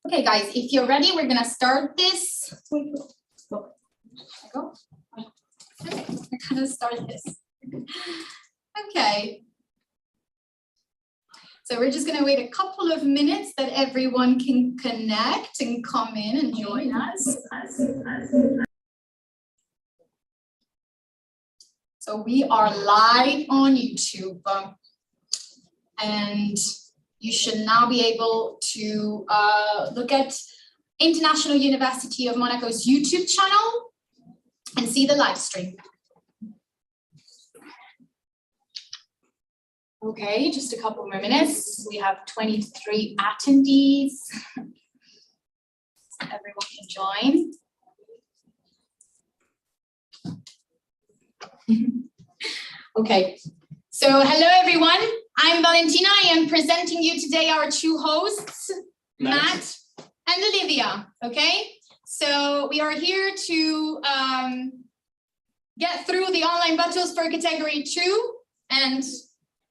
Okay, guys, if you're ready, we're gonna start this. Okay, we're gonna start this. Okay. So we're just gonna wait a couple of minutes that everyone can connect and come in and join us. So we are live on YouTube, and you should now be able to look at International University of Monaco's YouTube channel and see the live stream. Okay, just a couple more minutes. We have 23 attendees. Everyone can join. Okay, so hello everyone. I'm Valentina. I am presenting you today our two hosts, Matt and Olivia. Okay, so we are here to get through the online battles for category 2, and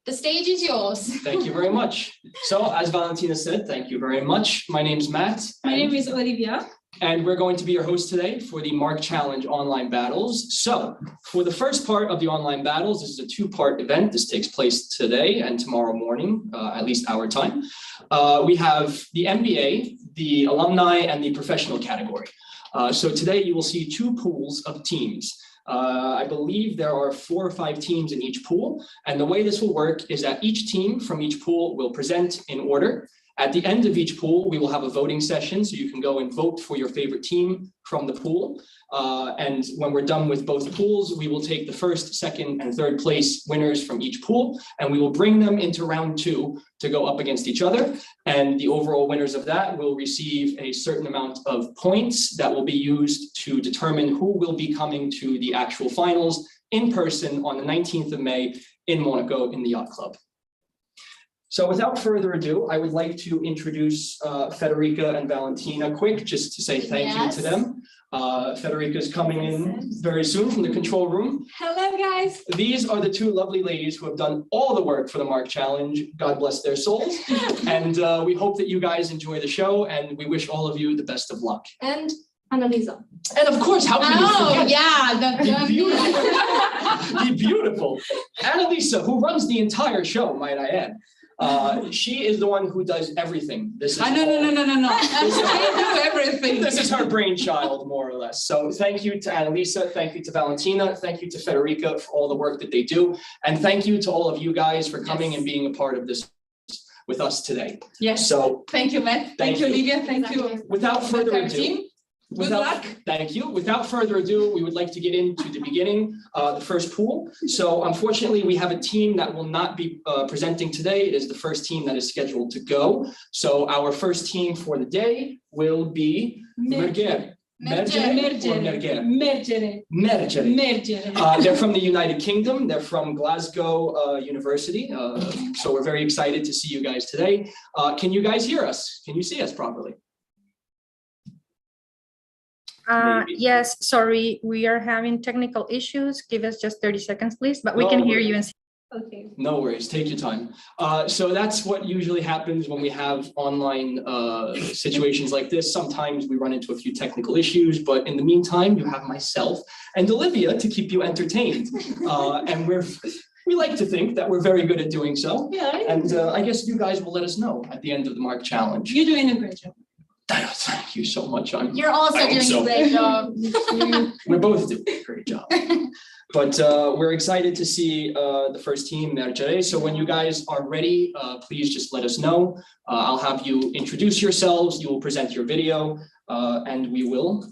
the stage is yours. Thank you very much. So as Valentina said, thank you very much. My name's Matt. My name is Olivia. And we're going to be your host today for the Mark Challenge online battles. So for the first part of the online battles, this is a 2-part event. This takes place today and tomorrow morning, at least our time. We have the MBA, the alumni, and the professional category. So today you will see 2 pools of teams. I believe there are 4 or 5 teams in each pool. And the way this will work is that each team from each pool will present in order. At the end of each pool, we will have a voting session, so you can go and vote for your favorite team from the pool. And when we're done with both pools, we will take the first, second, and third place winners from each pool, and we will bring them into round 2 to go up against each other. And the overall winners of that will receive a certain amount of points that will be used to determine who will be coming to the actual finals in person on the 19th of May in Monaco in the Yacht Club. So without further ado, I would like to introduce Federica and Valentina quick, just to say thank you to them. Federica is coming in very soon from the control room. Hello, guys. These are the 2 lovely ladies who have done all the work for the Mark Challenge. God bless their souls. And we hope that you guys enjoy the show, and we wish all of you the best of luck. And Annalisa. And of course, how can you forget? Yeah, The beautiful, the beautiful Annalisa, who runs the entire show, might I add. She is the one who does everything. This is No. I do everything. This is her brainchild, more or less. So thank you to Annalisa, thank you to Valentina, thank you to Federica for all the work that they do, and thank you to all of you guys for coming and being a part of this with us today. Yes. So thank you, Matt. Thank you, Olivia. Thank you. Without further ado, Team. Good luck. Thank you. Without further ado, we would like to get into the beginning, the first pool. So unfortunately, we have a team that will not be presenting today. It is the first team that is scheduled to go. So our first team for the day will be Majere. They're from the United Kingdom. They're from Glasgow University. So we're very excited to see you guys today. Can you guys hear us? Can you see us properly? Yes, sorry, we are having technical issues. Give us just 30 seconds, please, but we can hear you and see. Okay. No worries, take your time. So that's what usually happens when we have online situations like this. Sometimes we run into a few technical issues, but in the meantime, you have myself and Olivia to keep you entertained. And we like to think that we're very good at doing so. Yeah. And I guess you guys will let us know at the end of the Mark Challenge. You're doing a great job. Thank you so much. You're also doing a great job. We're both doing a great job. But we're excited to see the first team, Majere. So when you guys are ready, please just let us know. I'll have you introduce yourselves. You will present your video, and we will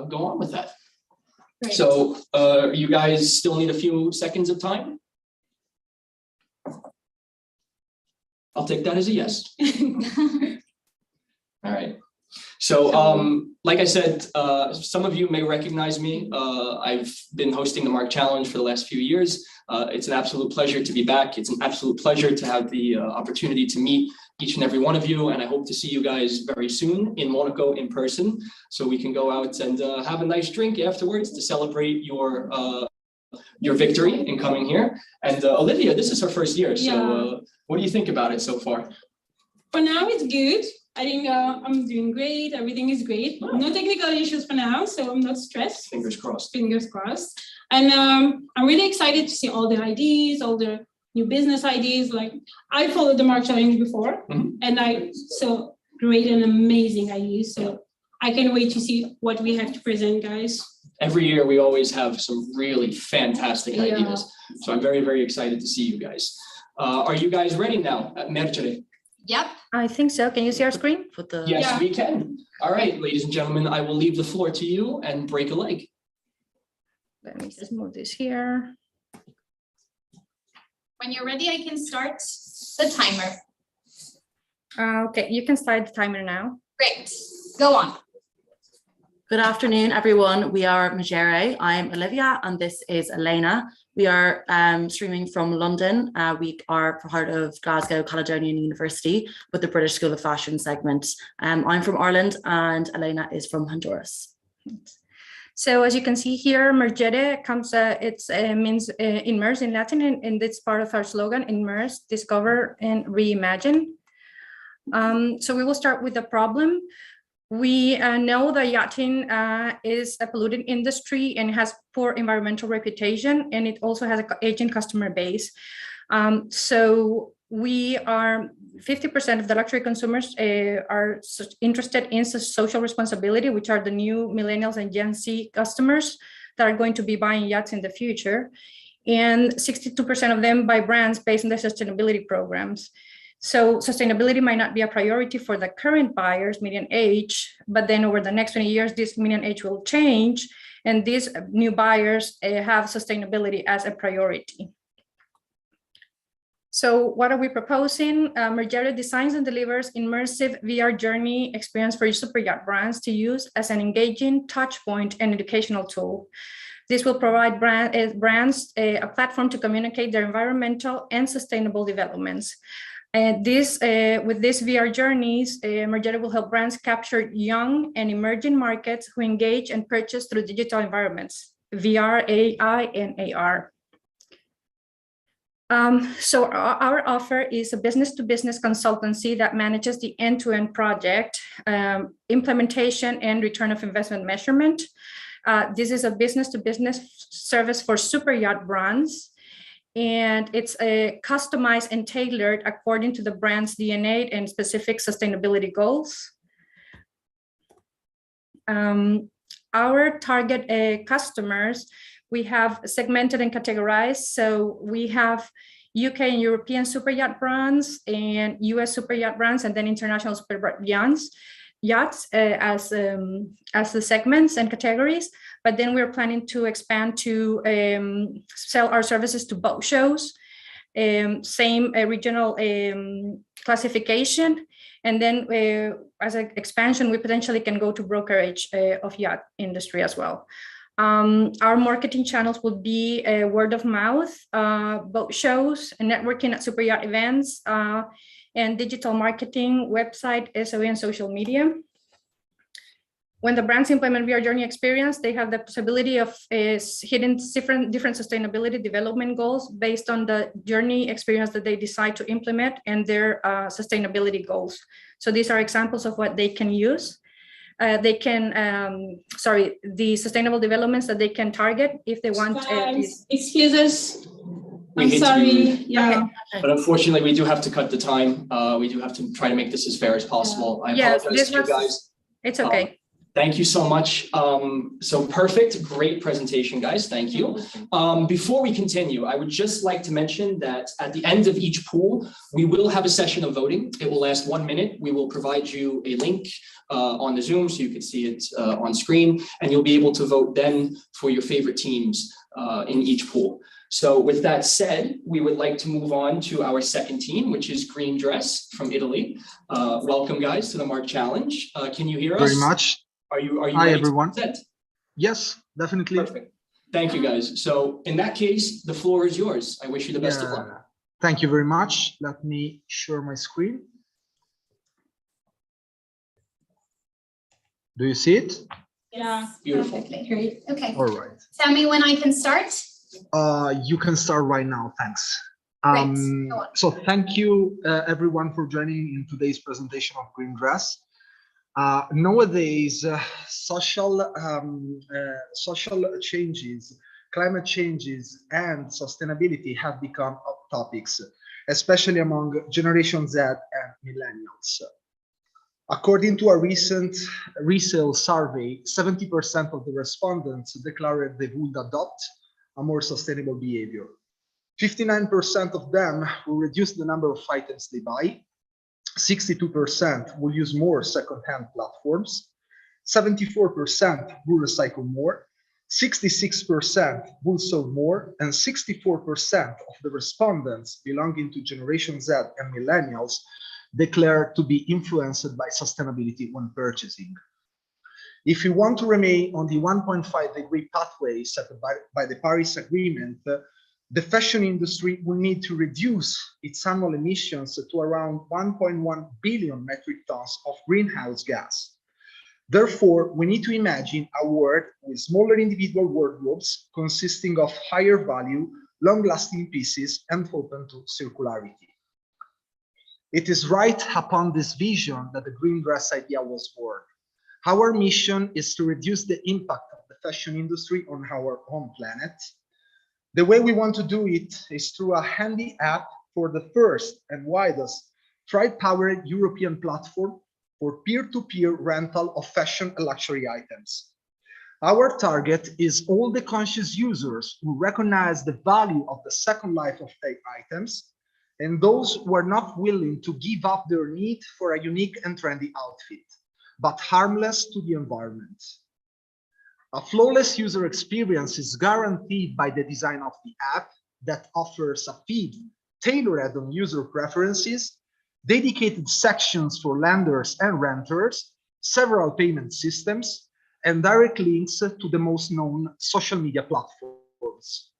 go on with that. Great. So you guys still need a few seconds of time? I'll take that as a yes. All right. So, like I said, some of you may recognize me. I've been hosting the Mark Challenge for the last few years. It's an absolute pleasure to be back. It's an absolute pleasure to have the opportunity to meet each and every one of you. And I hope to see you guys very soon in Monaco in person, so we can go out and have a nice drink afterwards to celebrate your victory in coming here. And Olivia, this is her first year. So what do you think about it so far? For now, it's good. I think I'm doing great. Everything is great. Oh. No technical issues for now, so I'm not stressed. Fingers crossed. Fingers crossed. And I'm really excited to see all the ideas, all the new business ideas. Like, I followed the Mark Challenge before, and I saw great and amazing ideas. So I can't wait to see what we have to present, guys. Every year, we always have some really fantastic ideas. So I'm very, very excited to see you guys. Are you guys ready now at Majere? Yep. I think so. Can you see our screen? Yes, we can. All right, ladies and gentlemen, I will leave the floor to you and break a leg. Let me just move this here. When you're ready, I can start the timer. Okay, you can start the timer now. Great. Go on. Good afternoon, everyone. We are Majere. I'm Olivia, and this is Elena. We are streaming from London. We are part of Glasgow Caledonian University with the British School of Fashion segment. I'm from Ireland, and Elena is from Honduras. So as you can see here, Majere comes, means immerse in Latin, and it's part of our slogan, immerse, discover, and reimagine. So we will start with the problem. We know that yachting is a polluted industry and has poor environmental reputation, and it also has an aging customer base. So we are 50% of the luxury consumers are interested in social responsibility, which are the new millennials and Gen Z customers that are going to be buying yachts in the future. And 62% of them buy brands based on their sustainability programs. So sustainability might not be a priority for the current buyers, median age, but then over the next 20 years, this median age will change, and these new buyers have sustainability as a priority. So what are we proposing? Majere designs and delivers immersive VR journey experience for super yacht brands to use as an engaging touch point and educational tool. This will provide brands a platform to communicate their environmental and sustainable developments. With these VR journeys, Majere will help brands capture young and emerging markets who engage and purchase through digital environments, VR, AI, and AR. So our offer is a business-to-business consultancy that manages the end-to-end project, implementation, and return of investment measurement. This is a business-to-business service for super yacht brands, and it's customized and tailored according to the brand's DNA and specific sustainability goals. Our target customers, we have segmented and categorized. So we have UK and European super yacht brands and US super yacht brands, and then international super yachts as the segments and categories. But then we're planning to expand to sell our services to boat shows, same regional classification. And then as an expansion, we potentially can go to brokerage of yacht industry as well. Our marketing channels will be word of mouth, boat shows, networking at super yacht events, and digital marketing, website, SEO, and social media. When the brands implement VR Journey experience, they have the possibility of hitting different sustainability development goals based on the journey experience that they decide to implement and their sustainability goals. So these are examples of what they can use. The sustainable developments that they can target if they want. Excuse us. I'm sorry. Yeah. Okay. But unfortunately, we do have to cut the time. We do have to try to make this as fair as possible. I apologize to you guys. It's okay. Thank you so much. So perfect, great presentation, guys. Thank you. Before we continue, I would just like to mention that at the end of each pool, we will have a session of voting. It will last 1 minute. We will provide you a link on the Zoom so you can see it on screen, and you'll be able to vote then for your favorite teams in each pool. So with that said, we would like to move on to our second team, which is Green Dress from Italy. Welcome, guys, to the Mark Challenge. Can you hear us? Very much. Are you Hi, ready everyone. to present? Yes, definitely. Perfect. Thank you, guys. So in that case, the floor is yours. I wish you the best of luck. Thank you very much. Let me share my screen. Do you see it? Yeah. Beautiful. Perfectly. Great. Okay. All right. Tell me when I can start. You can start right now. Thanks. Great. Go on. So thank you, everyone, for joining in today's presentation of Green Dress. Nowadays, social changes, climate changes, and sustainability have become hot topics, especially among Generation Z and millennials. According to a recent resale survey, 70% of the respondents declared they would adopt a more sustainable behavior. 59% of them will reduce the number of items they buy. 62% will use more second-hand platforms. 74% will recycle more. 66% will sell more, and 64% of the respondents belonging to Generation Z and millennials declare to be influenced by sustainability when purchasing. If we want to remain on the 1.5-degree pathway set by the Paris Agreement, the fashion industry will need to reduce its annual emissions to around 1.1 billion metric tons of greenhouse gas. Therefore, we need to imagine a world with smaller individual wardrobes consisting of higher value, long-lasting pieces and open to circularity. It is right upon this vision that the Green Dress idea was born. Our mission is to reduce the impact of the fashion industry on our home planet. The way we want to do it is through a handy app for the first and widest tri-powered European platform for peer-to-peer rental of fashion and luxury items. Our target is all the conscious users who recognize the value of the second life of their items and those who are not willing to give up their need for a unique and trendy outfit, but harmless to the environment. A flawless user experience is guaranteed by the design of the app that offers a feed tailored on user preferences, dedicated sections for lenders and renters, several payment systems, and direct links to the most known social media platforms.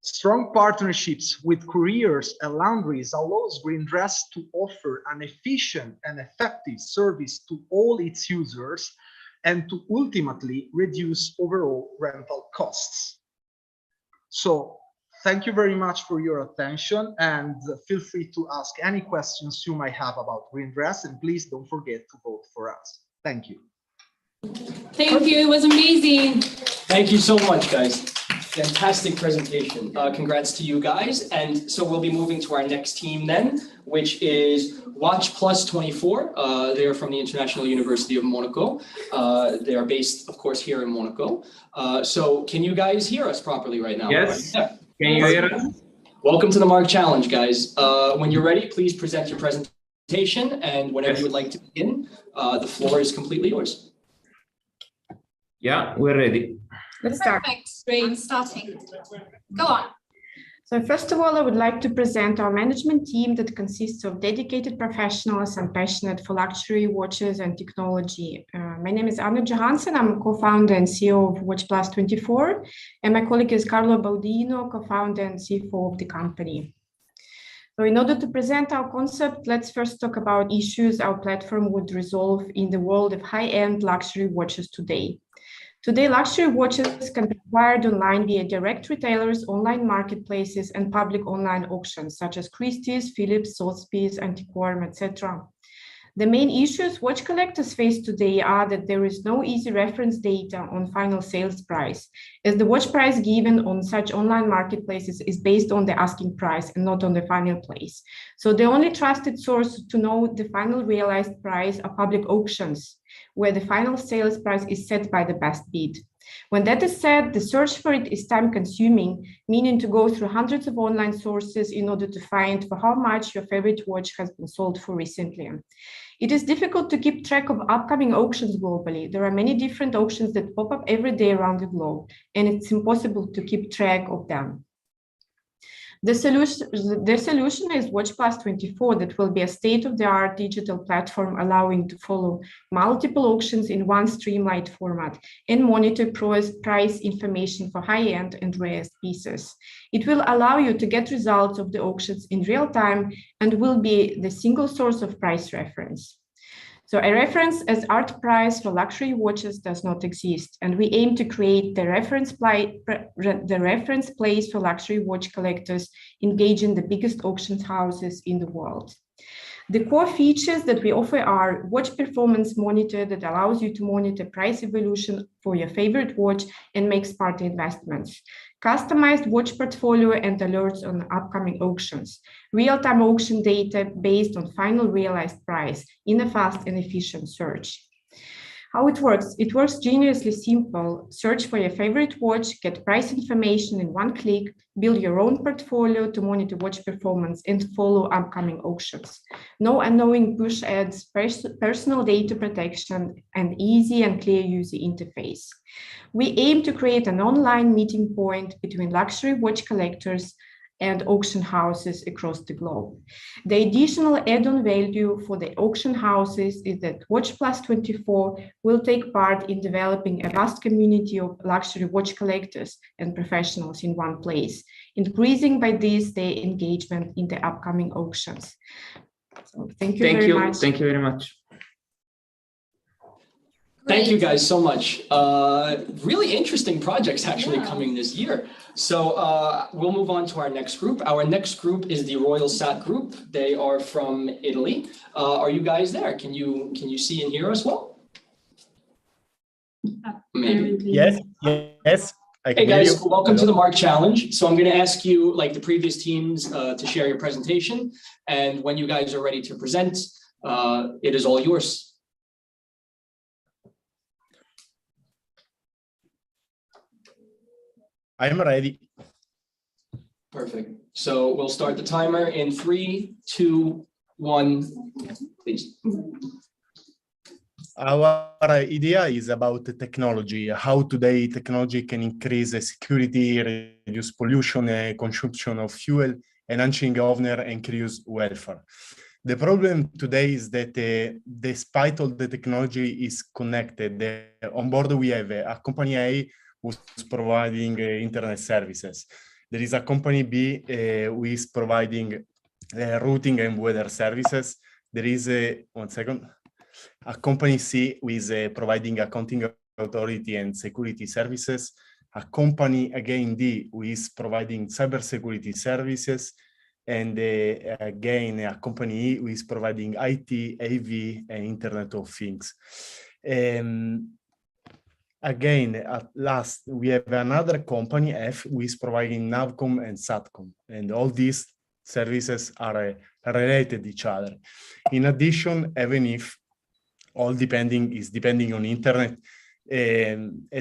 Strong partnerships with couriers and laundries allows Green Dress to offer an efficient and effective service to all its users and to ultimately reduce overall rental costs. So thank you very much for your attention, and feel free to ask any questions you might have about Green Dress, and please don't forget to vote for us. Thank you. Thank you. It was amazing. Thank you so much, guys. Fantastic presentation. Congrats to you guys. And so we'll be moving to our next team then, which is Watch Plus 24. They're from the International University of Monaco. They are based, of course, here in Monaco. So can you guys hear us properly right now? Yes. Yeah. Can you hear us? Welcome to the Mark Challenge, guys. When you're ready, please present your presentation. And whenever you would like to begin, the floor is completely yours. Yeah, we're ready. Let's start. Perfect. Great. I'm starting. Go on. So first of all, I would like to present our management team that consists of dedicated professionals and passionate for luxury watches and technology. My name is Anna Johansson. I'm a co-founder and CEO of Watch Plus 24, and my colleague is Carlo Baudino, co-founder and CFO of the company. So in order to present our concept, let's first talk about issues our platform would resolve in the world of high-end luxury watches today. Today, luxury watches can be acquired online via direct retailers, online marketplaces, and public online auctions, such as Christie's, Philips, Sotheby's, Antiquarian, etc. The main issues watch collectors face today are that there is no easy reference data on final sales price, as the watch price given on such online marketplaces is based on the asking price and not on the final place. So the only trusted source to know the final realized price are public auctions, where the final sales price is set by the best bid. When that is said, the search for it is time-consuming, meaning to go through hundreds of online sources in order to find for how much your favorite watch has been sold for recently. It is difficult to keep track of upcoming auctions globally. There are many different auctions that pop up every day around the globe, and it's impossible to keep track of them. The solution is WatchPlus24, that will be a state-of-the-art digital platform allowing to follow multiple auctions in one streamlined format and monitor price information for high-end and rare pieces. It will allow you to get results of the auctions in real time and will be the single source of price reference. So a reference as art price for luxury watches does not exist, and we aim to create the reference place for luxury watch collectors engaging the biggest auction houses in the world. The core features that we offer are watch performance monitor that allows you to monitor price evolution for your favorite watch and make smart investments, customized watch portfolio and alerts on upcoming auctions, real-time auction data based on final realized price in a fast and efficient search. How it works? It works geniusly simple. Search for your favorite watch, get price information in one click, build your own portfolio to monitor watch performance and follow upcoming auctions. No annoying push ads, personal data protection, and easy and clear user interface. We aim to create an online meeting point between luxury watch collectors and auction houses across the globe. The additional add-on value for the auction houses is that WatchPlus24 will take part in developing a vast community of luxury watch collectors and professionals in one place, increasing by this their engagement in the upcoming auctions. So thank you very much. Thank you very much. Thank you guys so much. Really interesting projects actually coming this year. So we'll move on to our next group. Our next group is the Royal Sat Group. They are from Italy. Are you guys there? Can you see and hear us well? Maybe. Yes. Hey guys, welcome to the Mark Challenge. So I'm going to ask you, like the previous teams, to share your presentation. And when you guys are ready to present, it is all yours. I'm ready. Perfect. So we'll start the timer in 3, 2, 1, please. Our idea is about technology, how today technology can increase security, reduce pollution, consumption of fuel, enhancing owner and crews welfare. The problem today is that despite all the technology is connected, on board we have a company A who's providing internet services. There is a company B who is providing routing and weather services. There is a company C who is providing accounting authority and security services. A company again D who is providing cybersecurity services. And again, a company E who is providing IT, AV, and Internet of Things. Again, at last, we have another company, F, who is providing Navcom and Satcom, and all these services are related to each other. In addition, even if all depending on internet,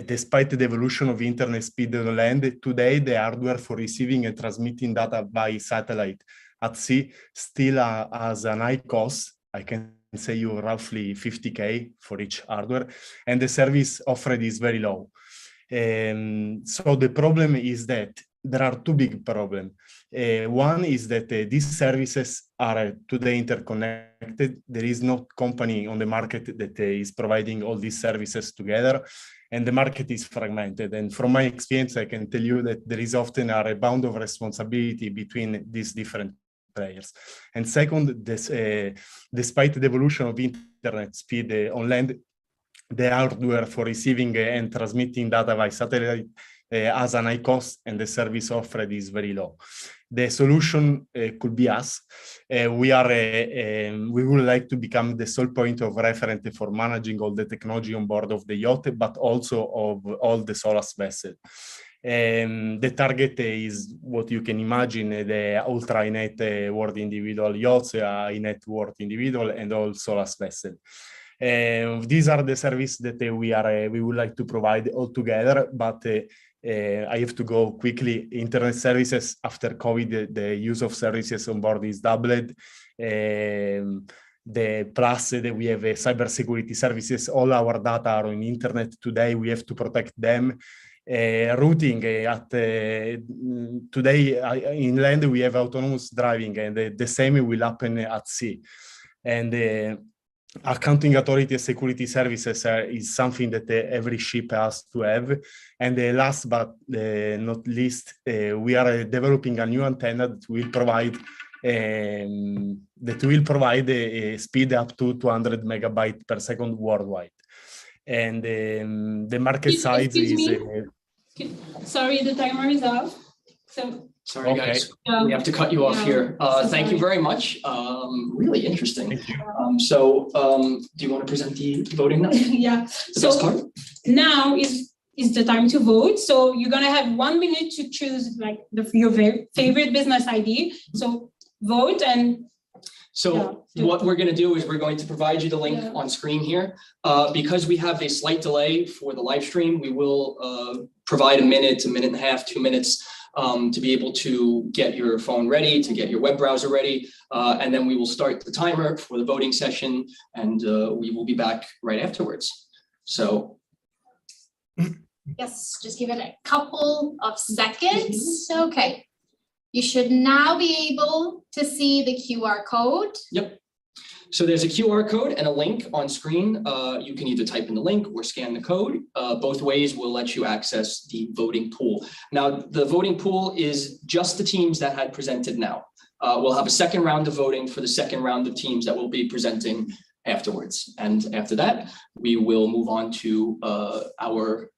despite the evolution of internet speed on land, today the hardware for receiving and transmitting data by satellite at sea still has an high cost. I can say you roughly 50K for each hardware, and the service offered is very low. So the problem is that there are two big problems. One is that these services are today interconnected. There is no company on the market that is providing all these services together, and the market is fragmented. And from my experience, I can tell you that there is often a bound of responsibility between these different players. And second, despite the evolution of internet speed on land, the hardware for receiving and transmitting data by satellite has an high cost, and the service offered is very low. The solution could be us. We would like to become the sole point of reference for managing all the technology on board of the yacht, but also of all the SOLAS vessels. The target is what you can imagine, the ultra net world individual yachts, net world individual, and all SOLAS vessels. These are the services that we would like to provide all together, but I have to go quickly. Internet services after COVID, the use of services on board is doubled. The plus that we have cybersecurity services, all our data are on internet today. We have to protect them. routing at today in land we have autonomous driving, and the same will happen at sea. And accounting authority and security services is something that every ship has to have. And last but not least, we are developing a new antenna that will provide a speed up to 200 megabytes per second worldwide. And the market size is. Sorry, the timer is off. So. Sorry, guys, we have to cut you off here. Thank you very much. Really interesting. Thank you. Do you want to present the voting now? Yeah. Best part? Now is the time to vote. So you're gonna have 1 minute to choose like your favorite business ID. So vote and. So what we're going to do is we're going to provide you the link on screen here. Because we have a slight delay for the live stream, we will provide a minute and a half, 2 minutes to be able to get your phone ready, to get your web browser ready. And then we will start the timer for the voting session, and we will be back right afterwards. So. Yes, just give it a couple of seconds. Okay. You should now be able to see the QR code. Yep. So there's a QR code and a link on screen. You can either type in the link or scan the code. Both ways will let you access the voting pool. Now, the voting pool is just the teams that had presented now. We'll have a second round of voting for the second round of teams that will be presenting afterwards. And after that, we will move on to our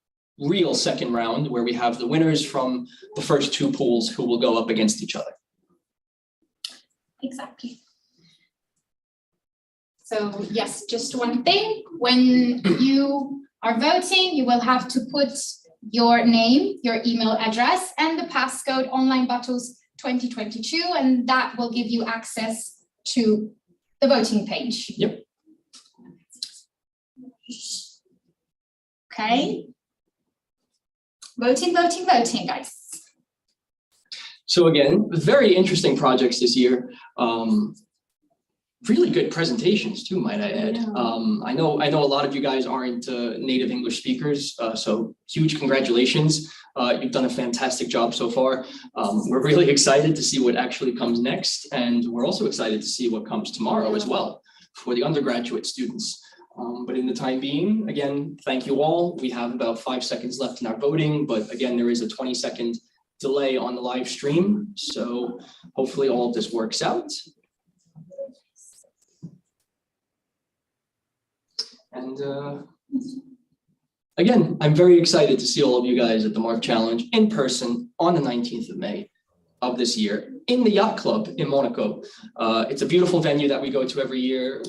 real second round, where we have the winners from the first two pools who will go up against each other. Exactly. So yes, just one thing, when you are voting, you will have to put your name, your email address, and the passcode Online Battles 2022, and that will give you access to the voting page. Yep. Okay. Voting, voting, voting, guys. So again, very interesting projects this year. Really good presentations too, might I add. I know a lot of you guys aren't native English speakers, so huge congratulations. You've done a fantastic job so far. We're really excited to see what actually comes next, and we're also excited to see what comes tomorrow as well for the undergraduate students. But in the time being, again, thank you all. We have about 5 seconds left in our voting, but again, there is a 20-second delay on the live stream. So hopefully all of this works out. And again, I'm very excited to see all of you guys at the Mark Challenge in person on the 19th of May of this year in the Yacht Club in Monaco. It's a beautiful venue that we go to every year.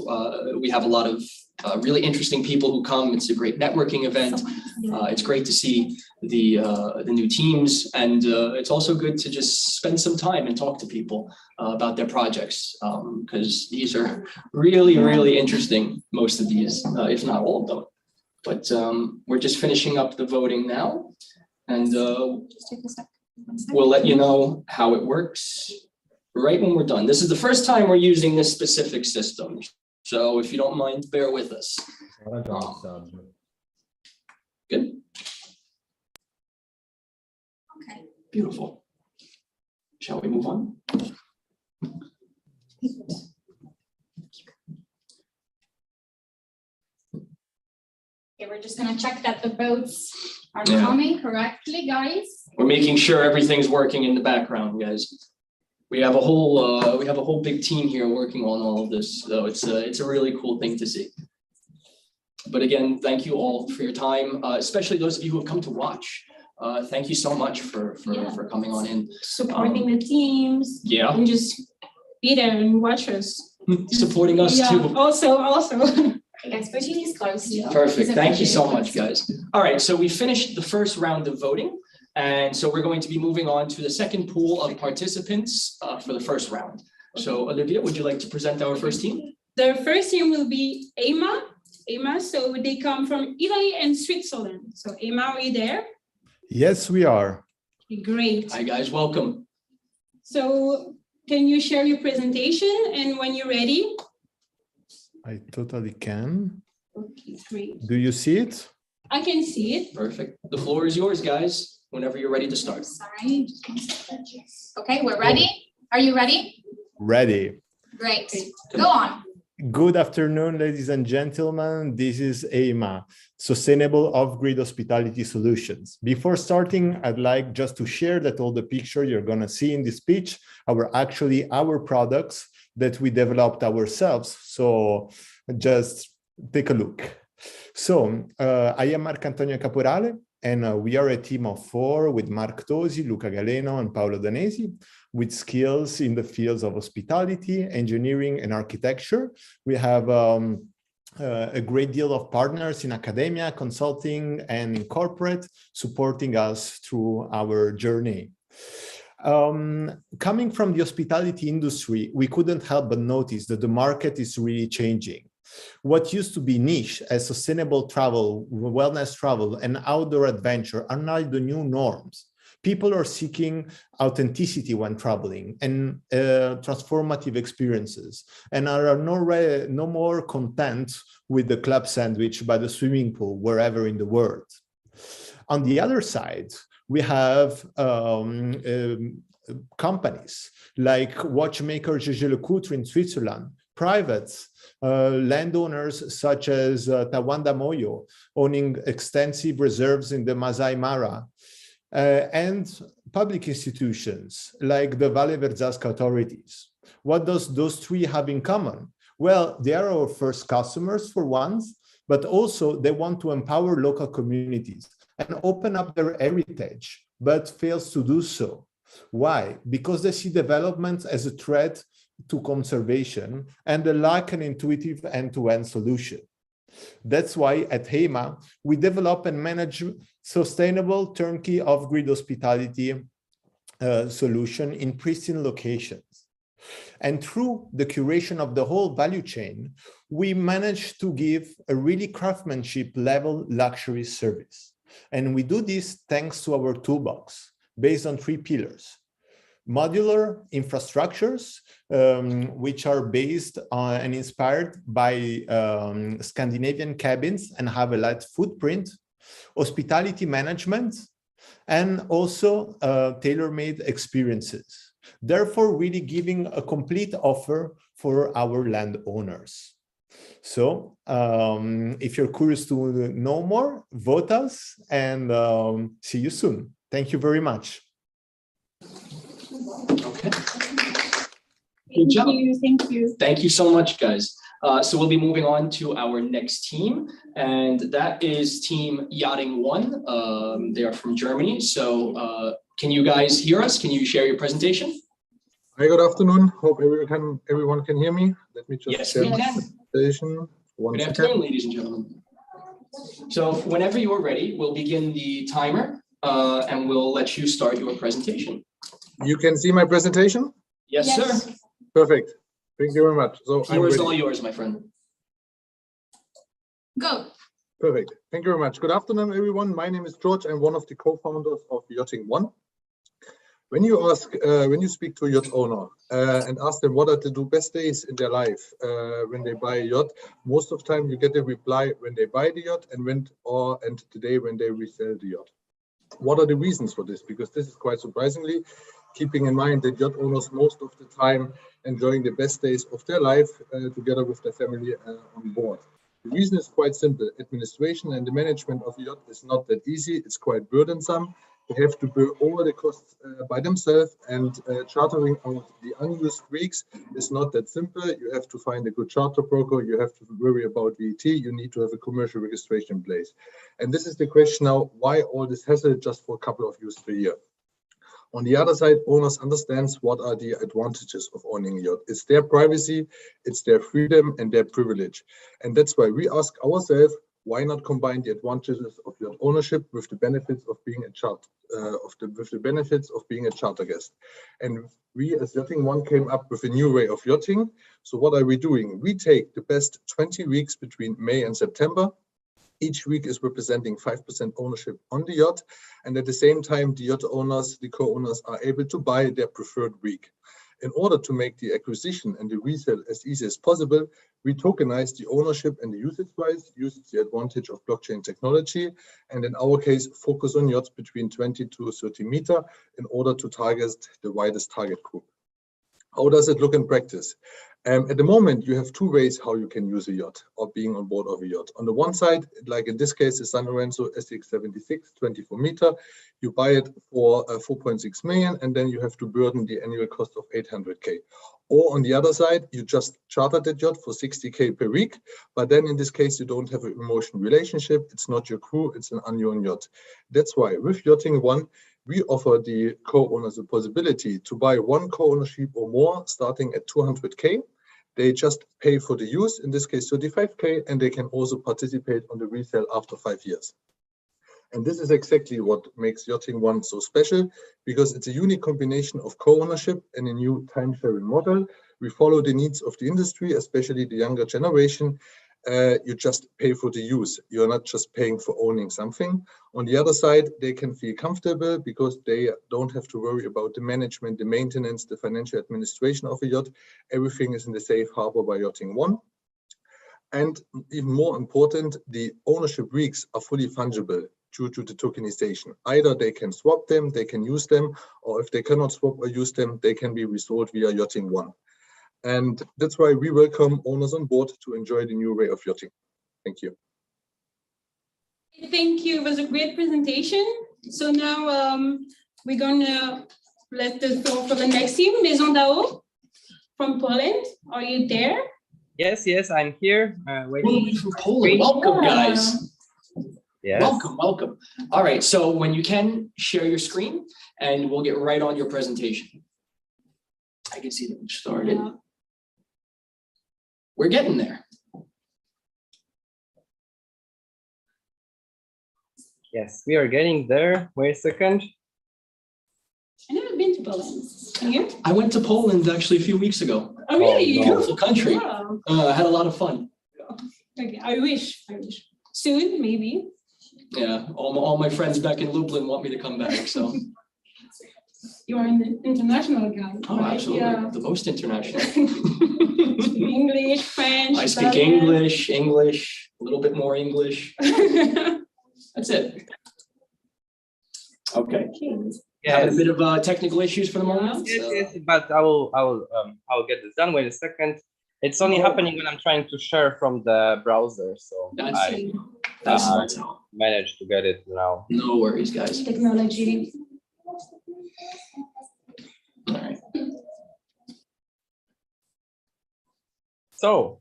We have a lot of really interesting people who come. It's a great networking event. It's great to see the new teams, and it's also good to just spend some time and talk to people about their projects, because these are really, really interesting, most of these, if not all of them. But we're just finishing up the voting now, and Just take a sec. we'll let you know how it works right when we're done. This is the first time we're using this specific system, so if you don't mind, bear with us. Good. Okay. Beautiful. Shall we move on? Okay, we're just gonna check that the votes are Yeah. coming correctly, guys. We're making sure everything's working in the background, guys. We have a whole big team here working on all of this, so it's a really cool thing to see. But again, thank you all for your time, especially those of you who have come to watch. Thank you so much for coming on in. Supporting the teams. Yeah, And just be there and watch us. supporting us Yeah, too. also. Okay, guys, voting is closed. Perfect. Please Thank you so appreciate much, guys. All right, so we finished the first round of voting. And so we're going to be moving on to the second pool of participants for the first round. So Olivia, would you like to present our first team? The first team will be Emma, so they come from Italy and Switzerland. So Emma, are you there? Yes, we are. Great. Hi, guys, welcome. So can you share your presentation, and when you're ready? I totally can. Okay, great. Do you see it? I can see it. Perfect. The floor is yours, guys, whenever you're ready to start. Sorry. Okay, we're ready. Are you ready? Ready. Great. Go on. Good afternoon, ladies and gentlemen. This is EIMA, Sustainable Off-Grid Hospitality Solutions. Before starting, I'd like just to share that all the pictures you're going to see in this pitch are actually our products that we developed ourselves. So just take a look. So I am Marco Antonio Caporale, and we are a team of 4 with Mark Tosi, Luca Galeno, and Paolo Danesi, with skills in the fields of hospitality, engineering, and architecture. We have a great deal of partners in academia, consulting, and in corporate, supporting us through our journey. Coming from the hospitality industry, we couldn't help but notice that the market is really changing. What used to be niche as sustainable travel, wellness travel, and outdoor adventure are now the new norms. People are seeking authenticity when traveling and transformative experiences, and are no more content with the club sandwich by the swimming pool wherever in the world. On the other side, we have companies like watchmaker Jaeger LeCoultre in Switzerland, privates, landowners such as Tawanda Moyo, owning extensive reserves in the Masai Mara, and public institutions like the Valle Verzasca authorities. What does those 3 have in common? Well, they are our first customers for once, but also they want to empower local communities and open up their heritage, but fails to do so. Why? Because they see development as a threat to conservation and they lack an intuitive end-to-end solution. That's why at EIMA, we develop and manage sustainable turnkey off-grid hospitality solution in pristine locations. And through the curation of the whole value chain, we manage to give a really craftsmanship level luxury service. And we do this thanks to our toolbox based on 3 pillars. Modular infrastructures, which are based on and inspired by Scandinavian cabins and have a light footprint, hospitality management, and also tailor-made experiences. Therefore, really giving a complete offer for our landowners. So if you're curious to know more, vote us and see you soon. Thank you very much. Okay. Good job. Thank you. Thank you so much, guys. So we'll be moving on to our next team, and that is team Yachting One. They are from Germany. So can you guys hear us? Can you share your presentation? Hi, good afternoon. Hope everyone can hear me. Let me just share my presentation. Good afternoon, ladies and gentlemen. So whenever you are ready, we'll begin the timer and we'll let you start your presentation. You can see my presentation? Yes, sir. Perfect. Thank you very much. So the floor is all yours, my friend. Go. Perfect. Thank you very much. Good afternoon, everyone. My name is George. I'm one of the co-founders of Yachting One. When you speak to a yacht owner and ask them what are the best days in their life when they buy a yacht, most of the time you get a reply when they buy the yacht and the day when they resell the yacht. What are the reasons for this? Because this is quite surprisingly, keeping in mind that yacht owners most of the time enjoying the best days of their life together with their family on board. The reason is quite simple. Administration and the management of a yacht is not that easy. It's quite burdensome. They have to bear all the costs by themselves, and chartering out the unused weeks is not that simple. You have to find a good charter broker. You have to worry about VAT. You need to have a commercial registration in place. And this is the question now, why all this hassle just for a couple of use per year? On the other side, owners understand what are the advantages of owning a yacht. It's their privacy, it's their freedom and their privilege. And that's why we ask ourselves, why not combine the advantages of yacht ownership with the benefits of being a charter guest? And we as Yachting One came up with a new way of yachting. So what are we doing? We take the best 20 weeks between May and September. Each week is representing 5% ownership on the yacht. And at the same time, the yacht owners, the co-owners are able to buy their preferred week. In order to make the acquisition and the resale as easy as possible, we tokenize the ownership and the usage rights, use the advantage of blockchain technology, and in our case, focus on yachts between 20 to 30 meter in order to target the widest target group. How does it look in practice? At the moment, you have two ways how you can use a yacht or being on board of a yacht. On the one side, like in this case, the San Lorenzo SX76 24 meter, you buy it for 4.6 million, and then you have to burden the annual cost of 800K. Or on the other side, you just charter that yacht for 60K per week, but then in this case, you don't have an emotional relationship. It's not your crew, it's an unknown yacht. That's why with Yachting One, we offer the co-owners the possibility to buy one co-ownership or more starting at 200K. They just pay for the use, in this case 35K, and they can also participate on the resale after 5 years. And this is exactly what makes Yachting One so special, because it's a unique combination of co-ownership and a new time-sharing model. We follow the needs of the industry, especially the younger generation. You just pay for the use. You're not just paying for owning something. On the other side, they can feel comfortable because they don't have to worry about the management, the maintenance, the financial administration of a yacht. Everything is in the safe harbor by Yachting One. And even more important, the ownership weeks are fully fungible due to the tokenization. Either they can swap them, they can use them, or if they cannot swap or use them, they can be resold via Yachting One. And that's why we welcome owners on board to enjoy the new way of yachting. Thank you. Thank you. It was a great presentation. So now we're going to let the floor for the next team, Manzandao from Poland. Are you there? Yes, I'm here. Waiting. From Poland. Welcome, guys. Yes. Welcome. All right, so when you can, share your screen and we'll get right on your presentation. I can see that we started. Yeah. We're getting there. Yes, we are getting there. Wait a second. I've never been to Poland. Are you? I went to Poland actually a few weeks ago. Oh, really? Beautiful country. Wow. I had a lot of fun. Okay, I wish. Soon, maybe. Yeah, all my friends back in Lublin want me to come back, so. You are an international guy. Oh, right? absolutely. Yeah. The most international. English, French. I speak English, a little bit more English. That's it. Okay. Yes. Having a bit of technical issues for the moment. Yes, but I will get this done. Wait a second. It's only happening when I'm trying to share from the browser, so that's managed to get it now. No worries, guys. Technology. All right. So.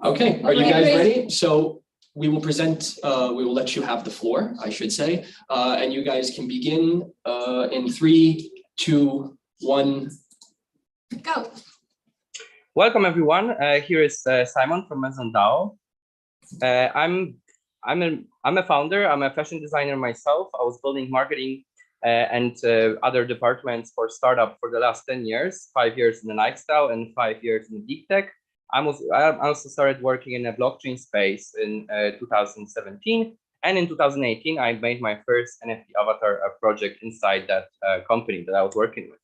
Okay, are you guys ready? So we will present, we will let you have the floor, I should say, and you guys can begin in 3, 2, 1, go. Welcome everyone. Here is Simon from Manzandao. I'm a founder. I'm a fashion designer myself. I was building marketing and other departments for startup for the last 10 years, 5 years in the lifestyle and 5 years in the deep tech. I also started working in a blockchain space in 2017. And in 2018, I made my first NFT avatar project inside that company that I was working with.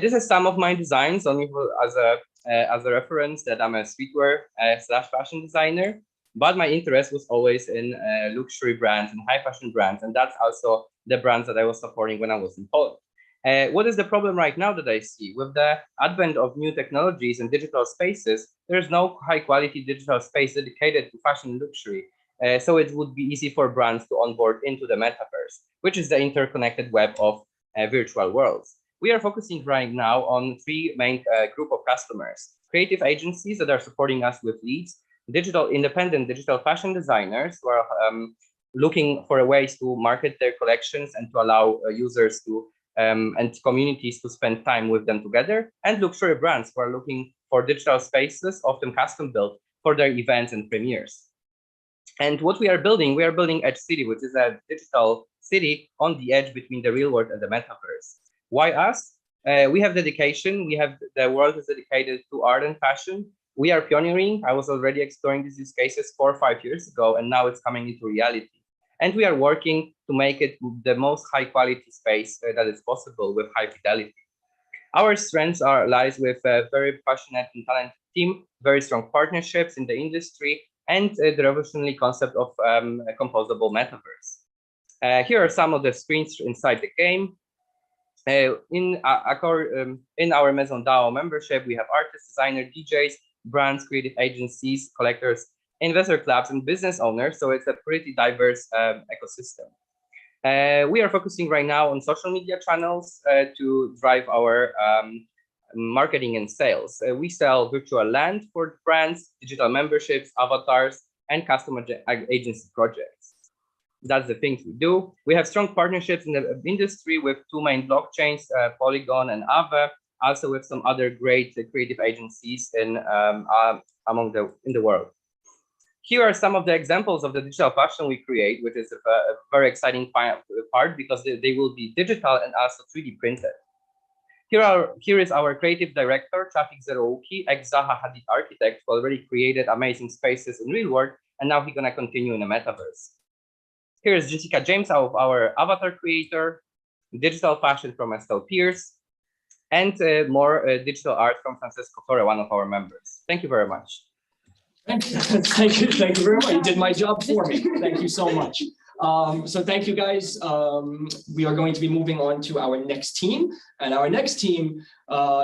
This is some of my designs, only as a reference that I'm a streetwear / fashion designer. But my interest was always in luxury brands and high fashion brands. And that's also the brands that I was supporting when I was in Poland. What is the problem right now that I see? With the advent of new technologies and digital spaces, there's no high quality digital space dedicated to fashion and luxury. So it would be easy for brands to onboard into the metaverse, which is the interconnected web of virtual worlds. We are focusing right now on 3 main group of customers: creative agencies that are supporting us with leads, independent digital fashion designers who are looking for ways to market their collections and to allow users to and communities to spend time with them together, and luxury brands who are looking for digital spaces, often custom built for their events and premieres. And what we are building Edge City, which is a digital city on the edge between the real world and the metaverse. Why us? We have dedication. The world is dedicated to art and fashion. We are pioneering. I was already exploring these use cases 4 or 5 years ago, and now it's coming into reality. And we are working to make it the most high quality space that is possible with high fidelity. Our strengths lies with a very passionate and talented team, very strong partnerships in the industry, and the revolutionary concept of a composable metaverse. Here are some of the screens inside the game. In our Manzandao membership, we have artists, designers, DJs, brands, creative agencies, collectors, investor clubs, and business owners. So it's a pretty diverse ecosystem. We are focusing right now on social media channels to drive our marketing and sales. We sell virtual land for brands, digital memberships, avatars, and customer agency projects. That's the things we do. We have strong partnerships in the industry with two main blockchains, Polygon and Aave, also with some other great creative agencies in the world. Here are some of the examples of the digital fashion we create, which is a very exciting part because they will be digital and also 3D printed. Here is our creative director, Chafik Zerouki, ex-Zaha Hadid architect, who already created amazing spaces in real world, and now he's gonna continue in the metaverse. Here is Jessica James, our avatar creator, digital fashion from Estelle Pierce, and more digital art from Francesco Torre, one of our members. Thank you very much. Thank you very much. You did my job for me. Thank you so much. So thank you guys. We are going to be moving on to our next team, and our next team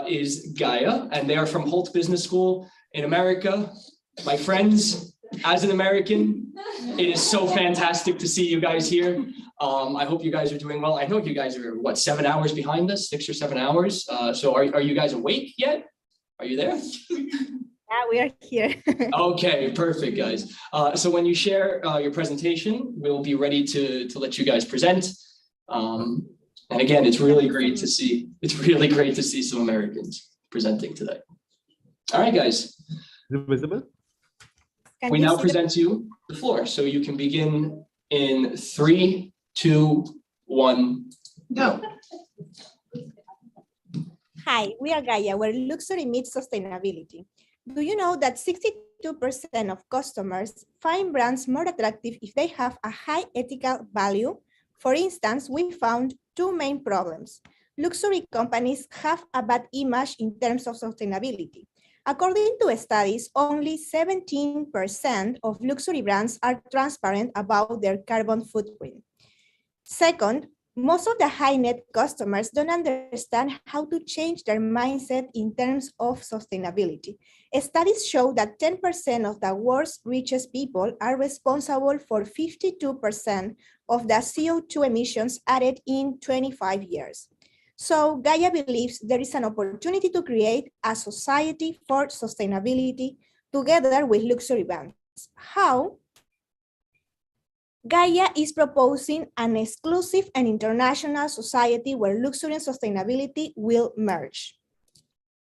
is Gaia, and they are from Holt Business School in America. My friends, as an American, it is so fantastic to see you guys here. I hope you guys are doing well. I know you guys are, what, 7 hours behind us, 6 or 7 hours. So are you guys awake yet? Are you there? Yeah, we are here. Okay, perfect, guys. So when you share your presentation, we'll be ready to let you guys present. And again, it's really great to see. It's really great to see some Americans presenting today. All right, guys. Is it visible? We now present you the floor, so you can begin in 3, 2, 1, go. Hi, we are Gaia, where luxury meets sustainability. Do you know that 62% of customers find brands more attractive if they have a high ethical value? For instance, we found two main problems. Luxury companies have a bad image in terms of sustainability. According to studies, only 17% of luxury brands are transparent about their carbon footprint. Second, most of the high-net customers don't understand how to change their mindset in terms of sustainability. Studies show that 10% of the world's richest people are responsible for 52% of the CO2 emissions added in 25 years. So Gaia believes there is an opportunity to create a society for sustainability together with luxury brands. How? Gaia is proposing an exclusive and international society where luxury and sustainability will merge.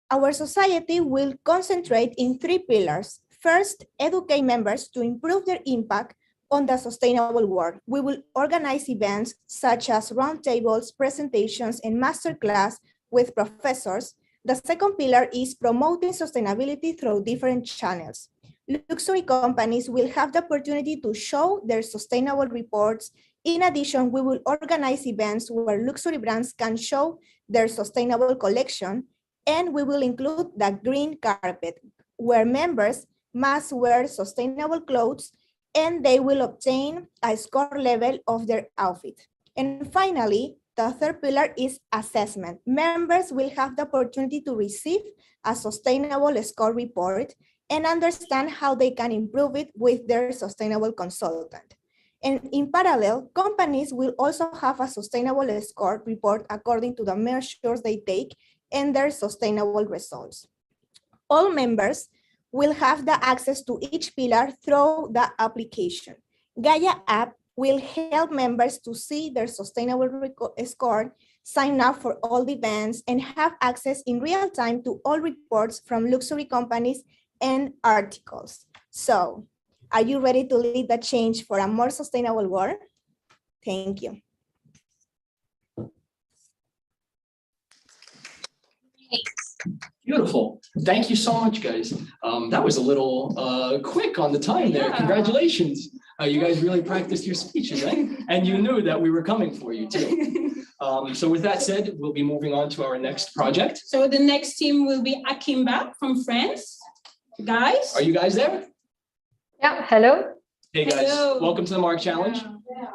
Our society will concentrate in 3 pillars. First, educate members to improve their impact on the sustainable world. We will organize events such as roundtables, presentations, and masterclass with professors. The second pillar is promoting sustainability through different channels. Luxury companies will have the opportunity to show their sustainable reports. In addition, we will organize events where luxury brands can show their sustainable collection, and we will include the green carpet, where members must wear sustainable clothes and they will obtain a score level of their outfit. And finally, the third pillar is assessment. Members will have the opportunity to receive a sustainable score report and understand how they can improve it with their sustainable consultant. And in parallel, companies will also have a sustainable score report according to the measures they take and their sustainable results. All members will have the access to each pillar through the application. Gaia app will help members to see their sustainable score, sign up for all the events, and have access in real time to all reports from luxury companies and articles. So, are you ready to lead the change for a more sustainable world? Thank you. Beautiful. Thank you so much, guys. That was a little quick on the time there. Yeah. Congratulations. You guys really practiced your speeches, right? And you knew that we were coming for you too. So with that said, we'll be moving on to our next project. So the next team will be Akimba from France. Guys? Are you guys there? Yeah, hello. Hey guys, Hello. welcome to the Mark Challenge.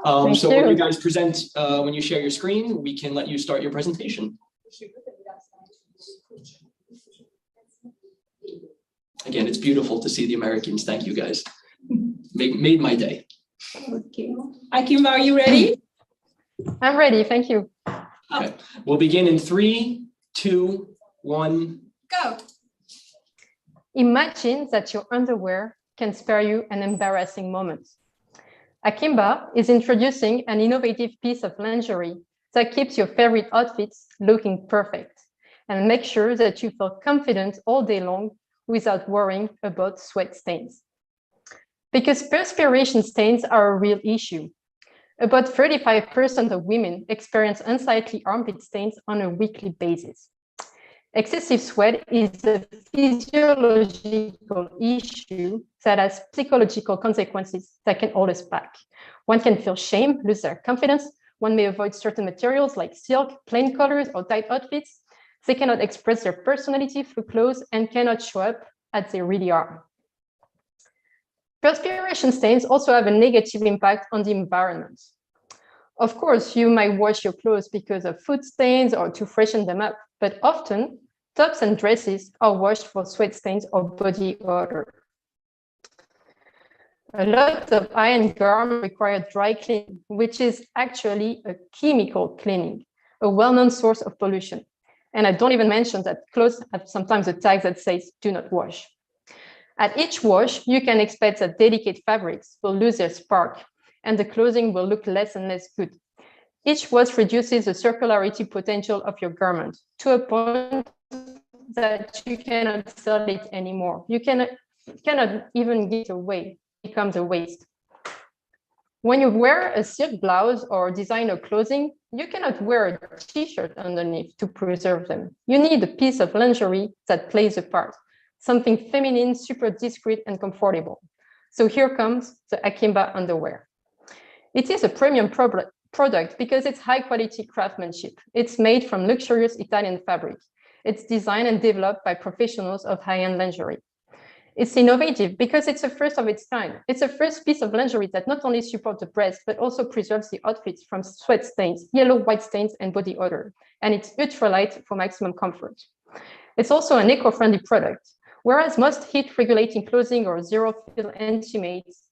Thank So when you. you guys present, when you share your screen, we can let you start your presentation. Again, it's beautiful to see the Americans. Thank you guys. Made my day. Okay. Akimba, are you ready? I'm ready. Thank you. Okay. We'll begin in 3, 2, 1. Go. Imagine that your underwear can spare you an embarrassing moment. Akimba is introducing an innovative piece of lingerie that keeps your favorite outfits looking perfect and make sure that you feel confident all day long without worrying about sweat stains. Because perspiration stains are a real issue. About 35% of women experience unsightly armpit stains on a weekly basis. Excessive sweat is a physiological issue that has psychological consequences that can hold us back. One can feel shame, lose their confidence. One may avoid certain materials like silk, plain colors, or tight outfits. They cannot express their personality through clothes and cannot show up as they really are. Perspiration stains also have a negative impact on the environment. Of course, you might wash your clothes because of food stains or to freshen them up, but often tops and dresses are washed for sweat stains or body odor. A lot of iron garments require dry cleaning, which is actually a chemical cleaning, a well-known source of pollution. And I don't even mention that clothes have sometimes a tag that says do not wash. At each wash, you can expect that delicate fabrics will lose their spark and the clothing will look less and less good. Each wash reduces the circularity potential of your garment to a point that you cannot sell it anymore. You cannot even give it away. It becomes a waste. When you wear a silk blouse or designer clothing, you cannot wear a t-shirt underneath to preserve them. You need a piece of lingerie that plays a part, something feminine, super discreet and comfortable. So here comes the Akimba underwear. It is a premium product because it's high quality craftsmanship. It's made from luxurious Italian fabric. It's designed and developed by professionals of high-end lingerie. It's innovative because it's the first of its kind. It's the first piece of lingerie that not only supports the breast, but also preserves the outfits from sweat stains, yellow, white stains, and body odor. And it's ultralight for maximum comfort. It's also an eco-friendly product. Whereas most heat-regulating clothing or zero-fill intimates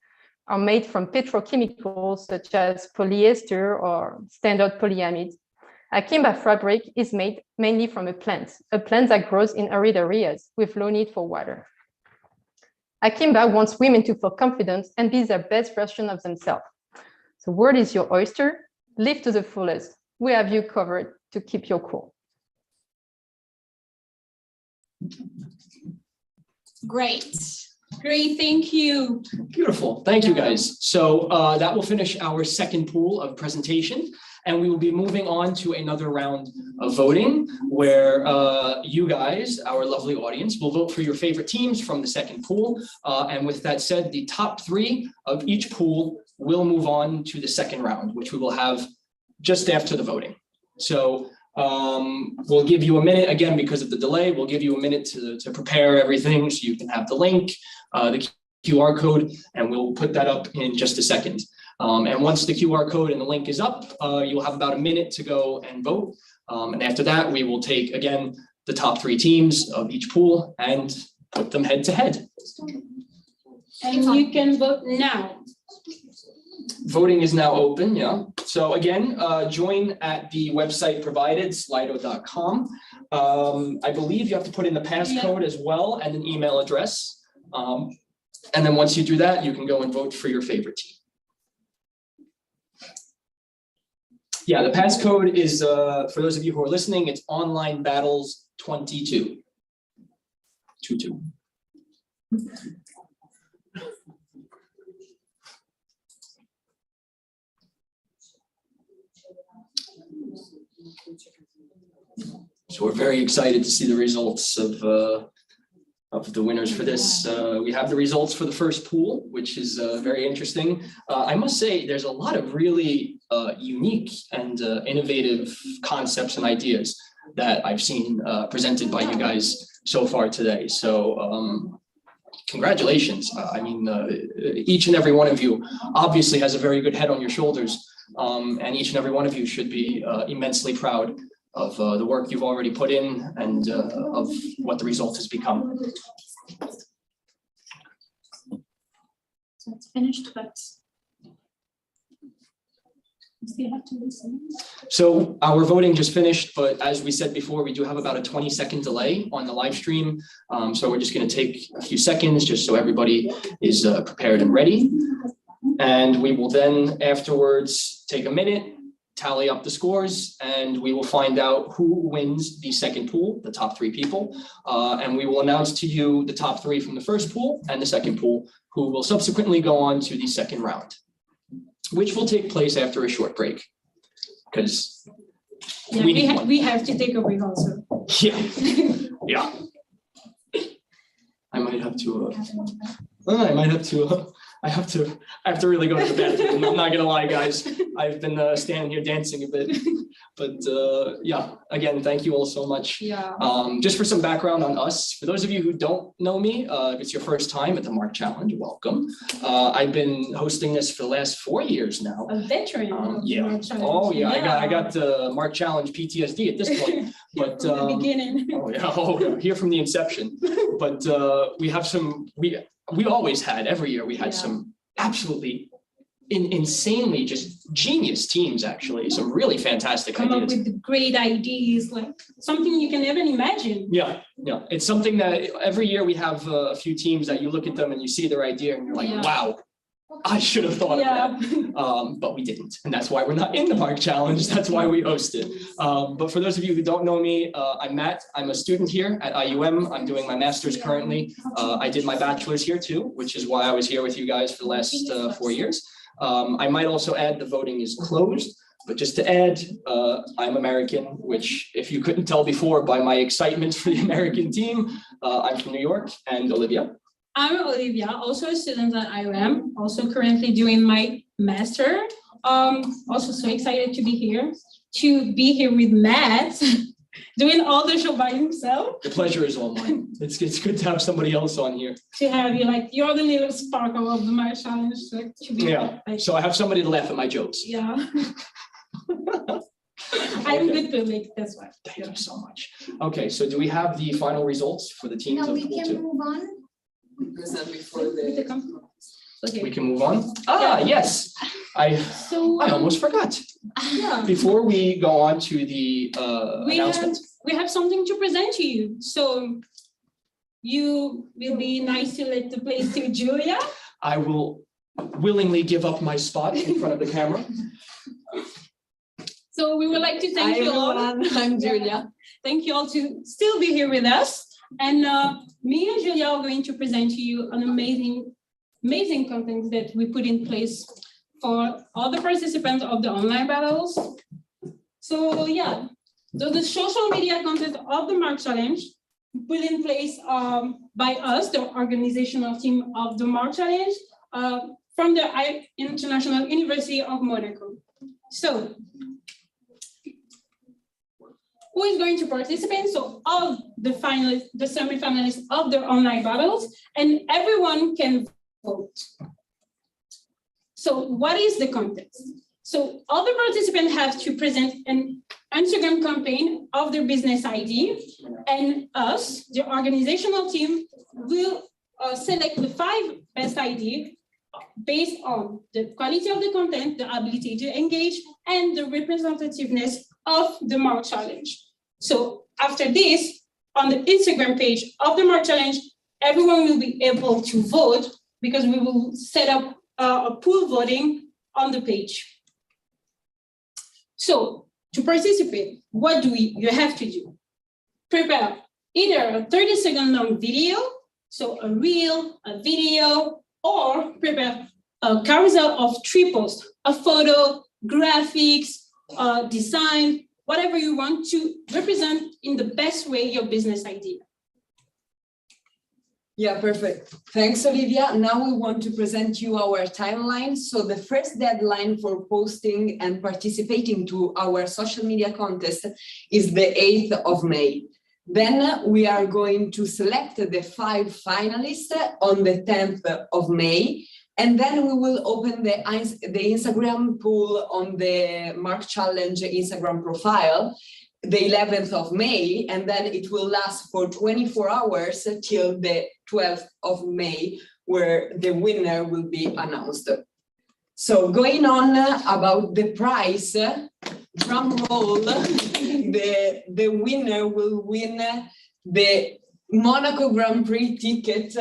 are made from petrochemicals such as polyester or standard polyamide, Akimba fabric is made mainly from a plant that grows in arid areas with low need for water. Akimba wants women to feel confident and be their best version of themselves. The world is your oyster. Live to the fullest. We have you covered to keep your cool. Great. Great, thank you. Beautiful. Thank you, guys. So that will finish our second pool of presentation, and we will be moving on to another round of voting where you guys, our lovely audience, will vote for your favorite teams from the second pool. And with that said, the top 3 of each pool will move on to the second round, which we will have just after the voting. So we'll give you a minute, again, because of the delay, we'll give you a minute to prepare everything so you can have the link, the QR code, and we'll put that up in just a second. And once the QR code and the link is up, you'll have about a minute to go and vote. And after that, we will take, again, the top 3 teams of each pool and put them head to head. And you can vote now. Voting is now open, yeah. So again, join at the website provided, slido.com. I believe you have to put in the passcode as well and an email address. And then once you do that, you can go and vote for your favorite team. Yeah, the passcode is, for those of you who are listening, it's online battles 22. 22. So we're very excited to see the results of of the winners for this. We have the results for the first pool, which is very interesting. I must say there's a lot of really unique and innovative concepts and ideas that I've seen presented by you guys so far today. So congratulations. I mean, each and every one of you obviously has a very good head on your shoulders, and each and every one of you should be immensely proud of the work you've already put in and of what the result has become. So it's finished, but we still have to listen. So our voting just finished, but as we said before, we do have about a 20-second delay on the live stream. So we're just going to take a few seconds just so everybody is prepared and ready. And we will then afterwards take a minute, tally up the scores, and we will find out who wins the second pool, the top 3 people. And we will announce to you the top 3 from the first pool and the second pool, who will subsequently go on to the second round, which will take place after a short break. Because we have to take a break also. Yeah, yeah. I might have to, I have to really go to the bathroom. I'm not gonna lie, guys. I've been standing here dancing a bit, but yeah. Again, thank you all so much. Yeah. Just for some background on us, for those of you who don't know me, if it's your first time at the Mark Challenge, welcome. I've been hosting this for the last 4 years now. A veteran. Yeah. Oh yeah. I got the Mark Challenge PTSD at this point. But From the beginning. Oh yeah. Oh, yeah. Here from the inception. But we have some. We always had, every year we had some absolutely insanely just genius teams, actually, some really fantastic Come ideas. up with great ideas, like something you can never imagine. Yeah, it's something that every year we have a few teams that you look at them and you see their idea and you're like, wow, I should have thought of that, but we didn't. And that's why we're not in the Mark Challenge. That's why we host it. But for those of you who don't know me, I'm Matt. I'm a student here at IUM. I'm doing my master's currently. I did my bachelor's here too, which is why I was here with you guys for the last 4 years. I might also add the voting is closed, but just to add, I'm American, which if you couldn't tell before by my excitement for the American team, I'm from New York. And Olivia. I'm Olivia, also a student at IUM, also currently doing my master. Also so excited to be here with Matt, doing all the show by himself. The pleasure is all mine. It's good to have somebody else on here. To have you, like, you're the little sparkle of the Mark Challenge. Like, to be So I have somebody to laugh at my jokes. Yeah. I'm good public, that's why. Thank you so much. Okay, so do we have the final results for the teams? No, we can move on. Present before the. Okay. We can move on. Yes. I almost forgot. Yeah. Before we go on to the announcement. We have something to present to you. So you will be nice to let the place to Julia. I will willingly give up my spot in front of the camera. So we would like to thank you all. I'm Julia. Thank you all to still be here with us. And me and Julia are going to present to you an amazing content that we put in place for all the participants of the online battles. So yeah, so the social media content of the Mark Challenge put in place by us, the organizational team of the Mark Challenge, from the International University of Monaco. So who is going to participate? So all the finalists, the semi-finalists of the online battles, and everyone can vote. So what is the context? So all the participants have to present an Instagram campaign of their business ID, and us, the organizational team, will select the 5 best ideas based on the quality of the content, the ability to engage, and the representativeness of the Mark Challenge. So after this, on the Instagram page of the Mark Challenge, everyone will be able to vote because we will set up a pool voting on the page. So to participate, what do you have to do? Prepare either a 30-second long video, so a reel, a video, or prepare a carousel of 3 posts, a photo, graphics, design, whatever you want to represent in the best way your business idea. Yeah, perfect. Thanks, Olivia. Now we want to present you our timeline. So the first deadline for posting and participating to our social media contest is the 8th of May. Then we are going to select the 5 finalists on the 10th of May. And then we will open the Instagram poll on the Mark Challenge Instagram profile the 11th of May, and then it will last for 24 hours till the 12th of May, where the winner will be announced. So going on about the prize, drum roll, the winner will win the Monaco Grand Prix ticket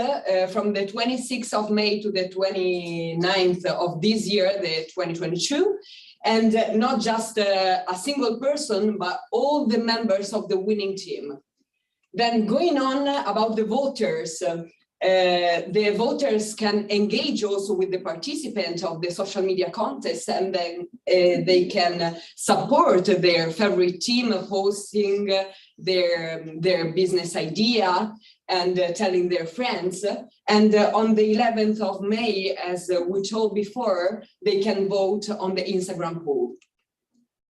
from the 26th of May to the 29th of this year, the 2022. And not just a single person, but all the members of the winning team. Then going on about the voters, the voters can engage also with the participants of the social media contest, and then they can support their favorite team posting their business idea and telling their friends. And on the 11th of May, as we told before, they can vote on the Instagram poll.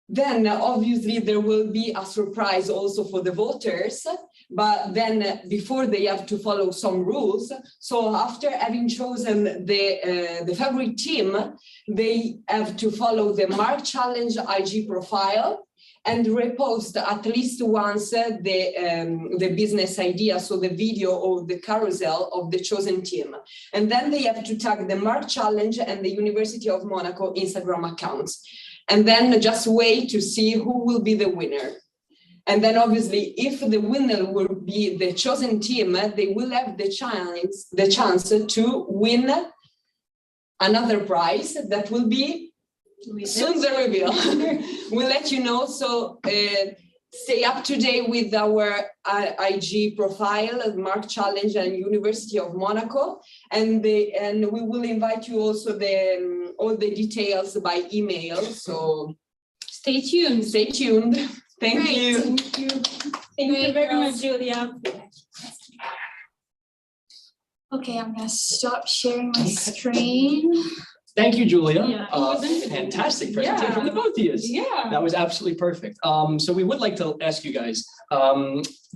Then obviously there will be a surprise also for the voters, but then before they have to follow some rules. So after having chosen the favorite team, they have to follow the Mark Challenge IG profile and repost at least once the business idea, so the video or the carousel of the chosen team. And then they have to tag the Mark Challenge and the University of Monaco Instagram accounts. And then just wait to see who will be the winner. And then obviously, if the winner will be the chosen team, they will have the chance to win another prize that will be soon the reveal. We'll let you know. So stay up to date with our IG profile, Mark Challenge and University of Monaco, and we will invite you also all the details by email. So Stay tuned. Stay tuned. Thank Great. you. Thank you. Thank you very much, Julia. Okay, I'm gonna stop sharing my screen. Thank you, Julia. Yeah, it was Fantastic presentation from the both of you. Yeah. That was absolutely perfect. So we would like to ask you guys,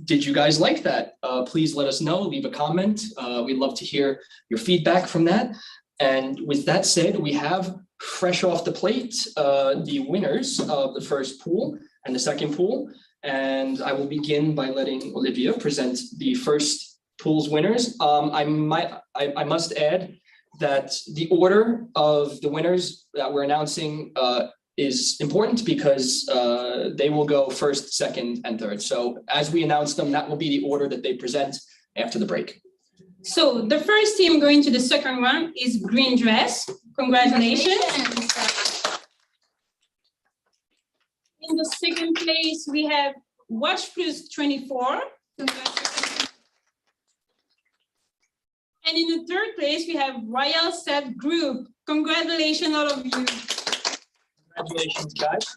did you guys like that? Please let us know, leave a comment. We'd love to hear your feedback from that. And with that said, we have fresh off the plate the winners of the first pool and the second pool. And I will begin by letting Olivia present the first pool's winners. I must add that the order of the winners that we're announcing is important because they will go first, second, and third. So as we announce them, that will be the order that they present after the break. So the first team going to the second one is Green Dress. Congratulations. In the second place, we have Watch Plus 24. Congratulations. And in the third place, we have Royal Set Group. Congratulations, all of you. Congratulations, guys.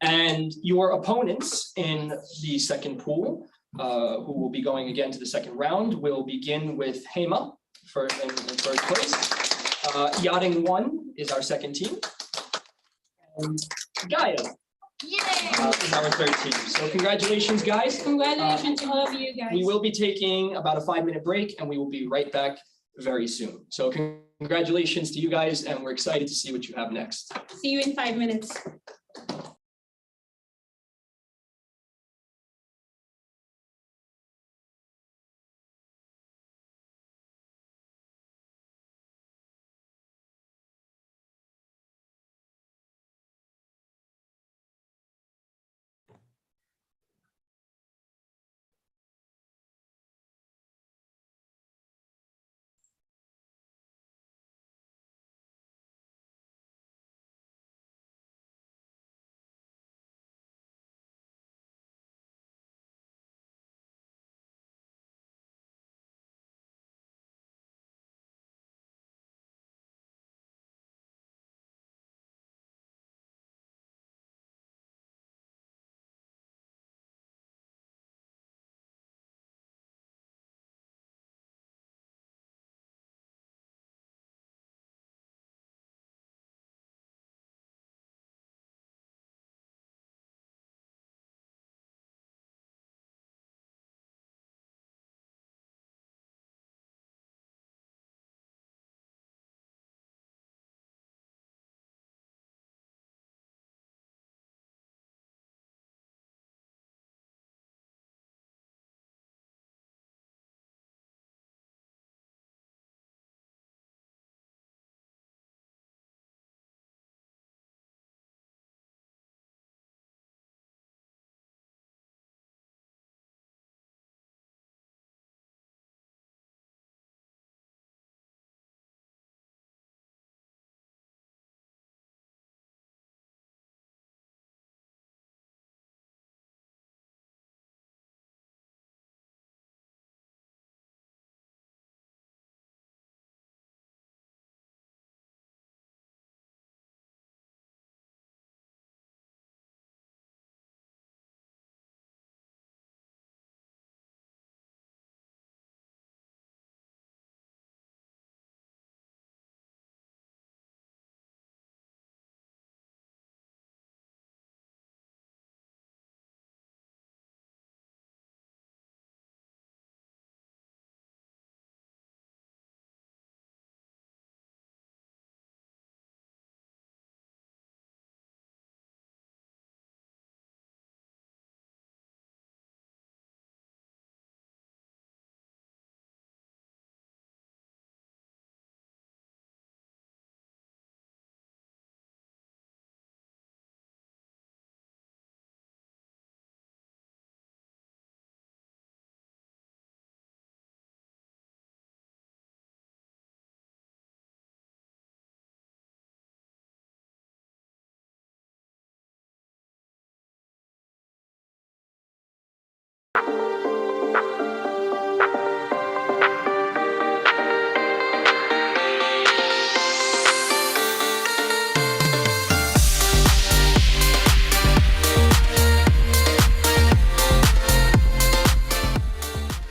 And your opponents in the second pool, who will be going again to the second round, will begin with Hema in third place. Yachting One is our second team. And Gaia is our third team. So congratulations, guys. Congratulations to all of you guys. We will be taking about a 5-minute break and we will be right back very soon. So congratulations to you guys, and we're excited to see what you have next. See you in 5 minutes.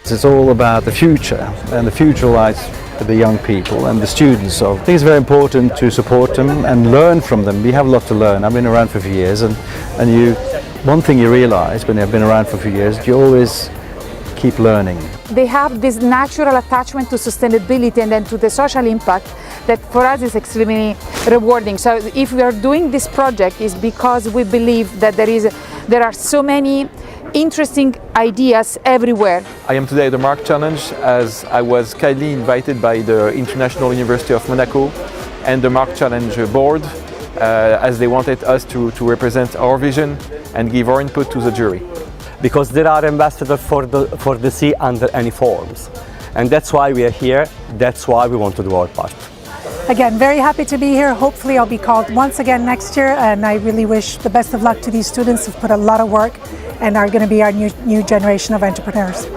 It's all about the future, and the future lies with the young people and the students. So I think it's very important to support them and learn from them. We have a lot to learn. I've been around for a few years, and one thing you realize when you've been around for a few years, you always keep learning. They have this natural attachment to sustainability and then to the social impact that for us is extremely rewarding. So if we are doing this project, is because we believe that there are so many interesting ideas everywhere. I am today at the Mark Challenge as I was kindly invited by the International University of Monaco and the Mark Challenge board as they wanted us to represent our vision and give our input to the jury. Because there are ambassadors for the sea under any forms. And that's why we are here, that's why we want to do our part. Again, very happy to be here. Hopefully I'll be called once again next year, and I really wish the best of luck to these students who've put a lot of work and are going to be our new generation of entrepreneurs.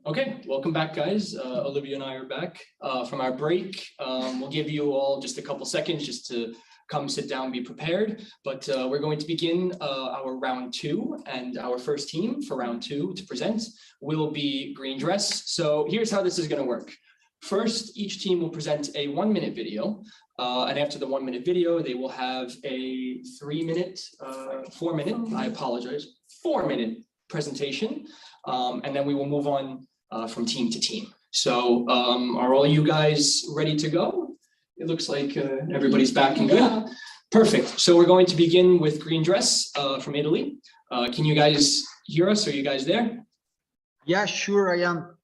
Okay, welcome back, guys. Olivia and I are back from our break. We'll give you all just a couple seconds just to come sit down, be prepared. But we're going to begin our round two, and our first team for round two to present will be Green Dress. So here's how this is going to work. First, each team will present a 1-minute video, and after the 1-minute video, they will have a 4-minute presentation, and then we will move on from team to team. So are all you guys ready to go? It looks like everybody's back and good. Perfect. So we're going to begin with Green Dress from Italy. Can you guys hear us? Are you guys there? Yeah, sure, I am.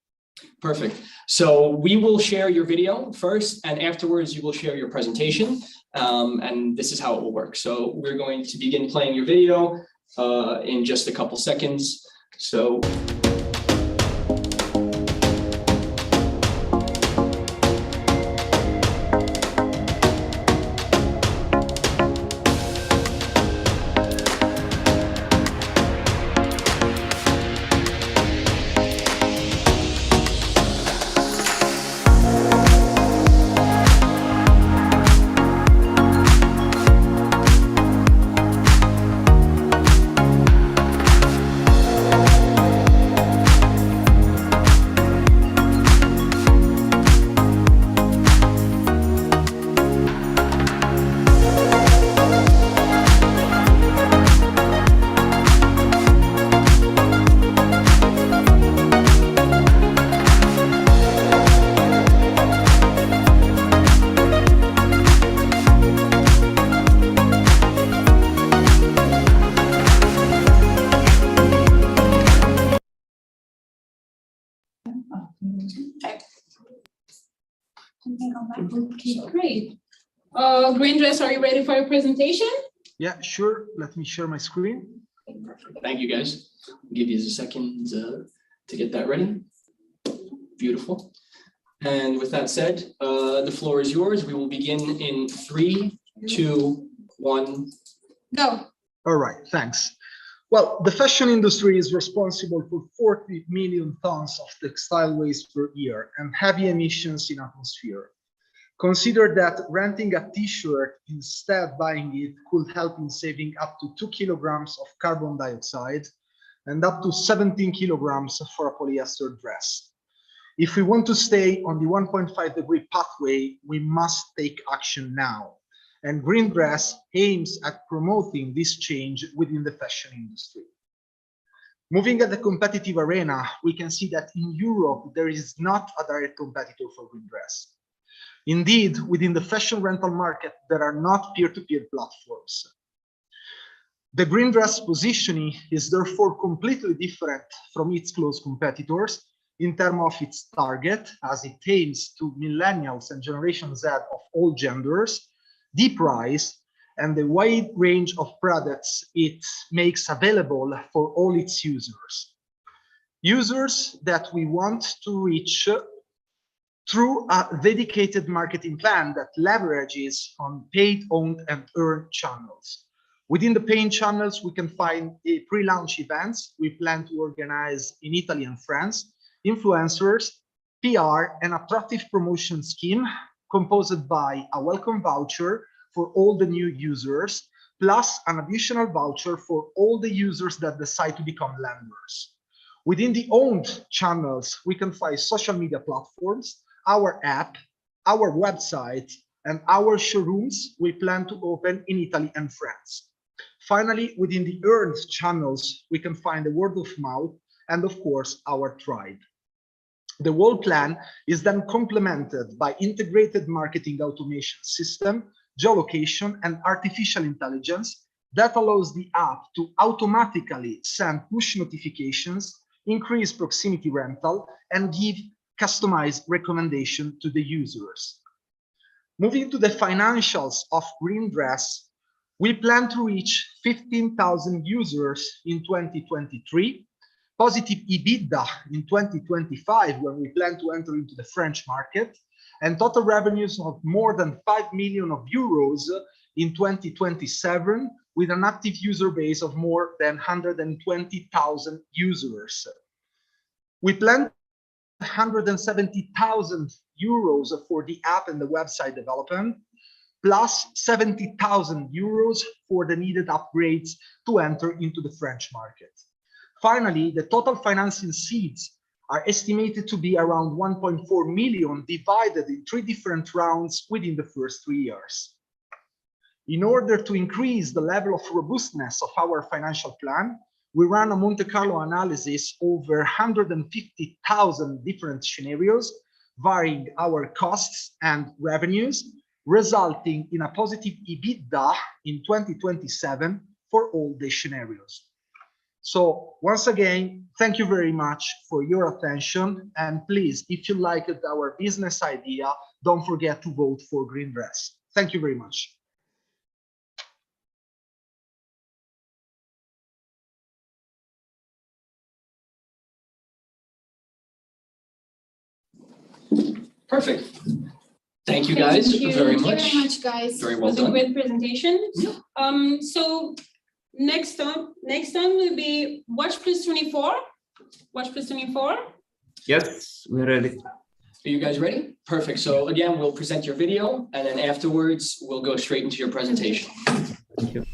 Perfect. So we will share your video first, and afterwards you will share your presentation. And this is how it will work. So we're going to begin playing your video in just a couple seconds. So. Okay, great. Green Dress, are you ready for your presentation? Yeah, sure. Let me share my screen. Thank you, guys. I'll give you a second to get that ready. Beautiful. And with that said, the floor is yours. We will begin in 3, 2, 1, go. All right, thanks. Well, the fashion industry is responsible for 40 million tons of textile waste per year and heavy emissions in atmosphere. Consider that renting a t-shirt instead buying it could help in saving up to 2 kilograms of carbon dioxide and up to 17 kilograms for a polyester dress. If we want to stay on the 1.5-degree pathway, we must take action now. And Green Dress aims at promoting this change within the fashion industry. Moving at the competitive arena, we can see that in Europe, there is not a direct competitor for Green Dress. Indeed, within the fashion rental market, there are not peer-to-peer platforms. The Green Dress positioning is therefore completely different from its close competitors in terms of its target, as it aims to millennials and Generation Z of all genders, the price, and the wide range of products it makes available for all its users. Users that we want to reach through a dedicated marketing plan that leverages on paid, owned, and earned channels. Within the paid channels, we can find pre-launch events we plan to organize in Italy and France, influencers, PR, and attractive promotion scheme composed by a welcome voucher for all the new users, plus an additional voucher for all the users that decide to become lenders. Within the owned channels, we can find social media platforms, our app, our website, and our showrooms we plan to open in Italy and France. Finally, within the earned channels, we can find the word of mouth and, of course, our tribe. The whole plan is then complemented by integrated marketing automation system, geolocation, and artificial intelligence that allows the app to automatically send push notifications, increase proximity rental, and give customized recommendation to the users. Moving to the financials of Green Dress, we plan to reach 15,000 users in 2023, positive EBITDA in 2025 when we plan to enter into the French market, and total revenues of more than 5 million euros in 2027 with an active user base of more than 120,000 users. We plan 170,000 euros for the app and the website development, plus 70,000 euros for the needed upgrades to enter into the French market. Finally, the total financing seeds are estimated to be around 1.4 million, divided in 3 different rounds within the first 3 years. In order to increase the level of robustness of our financial plan, we ran a Monte Carlo analysis over 150,000 different scenarios, varying our costs and revenues, resulting in a positive EBITDA in 2027 for all the scenarios. So once again, thank you very much for your attention. And please, if you liked our business idea, don't forget to vote for Green Dress. Thank you very much. Perfect. Thank you guys very much. Thank you very much, guys. Very well It was done. a great presentation. So next on will be Watch Plus 24. Watch Plus 24. Yes, we're ready. Are you guys ready? Perfect. So again, we'll present your video and then afterwards we'll go straight into your presentation. Thank you.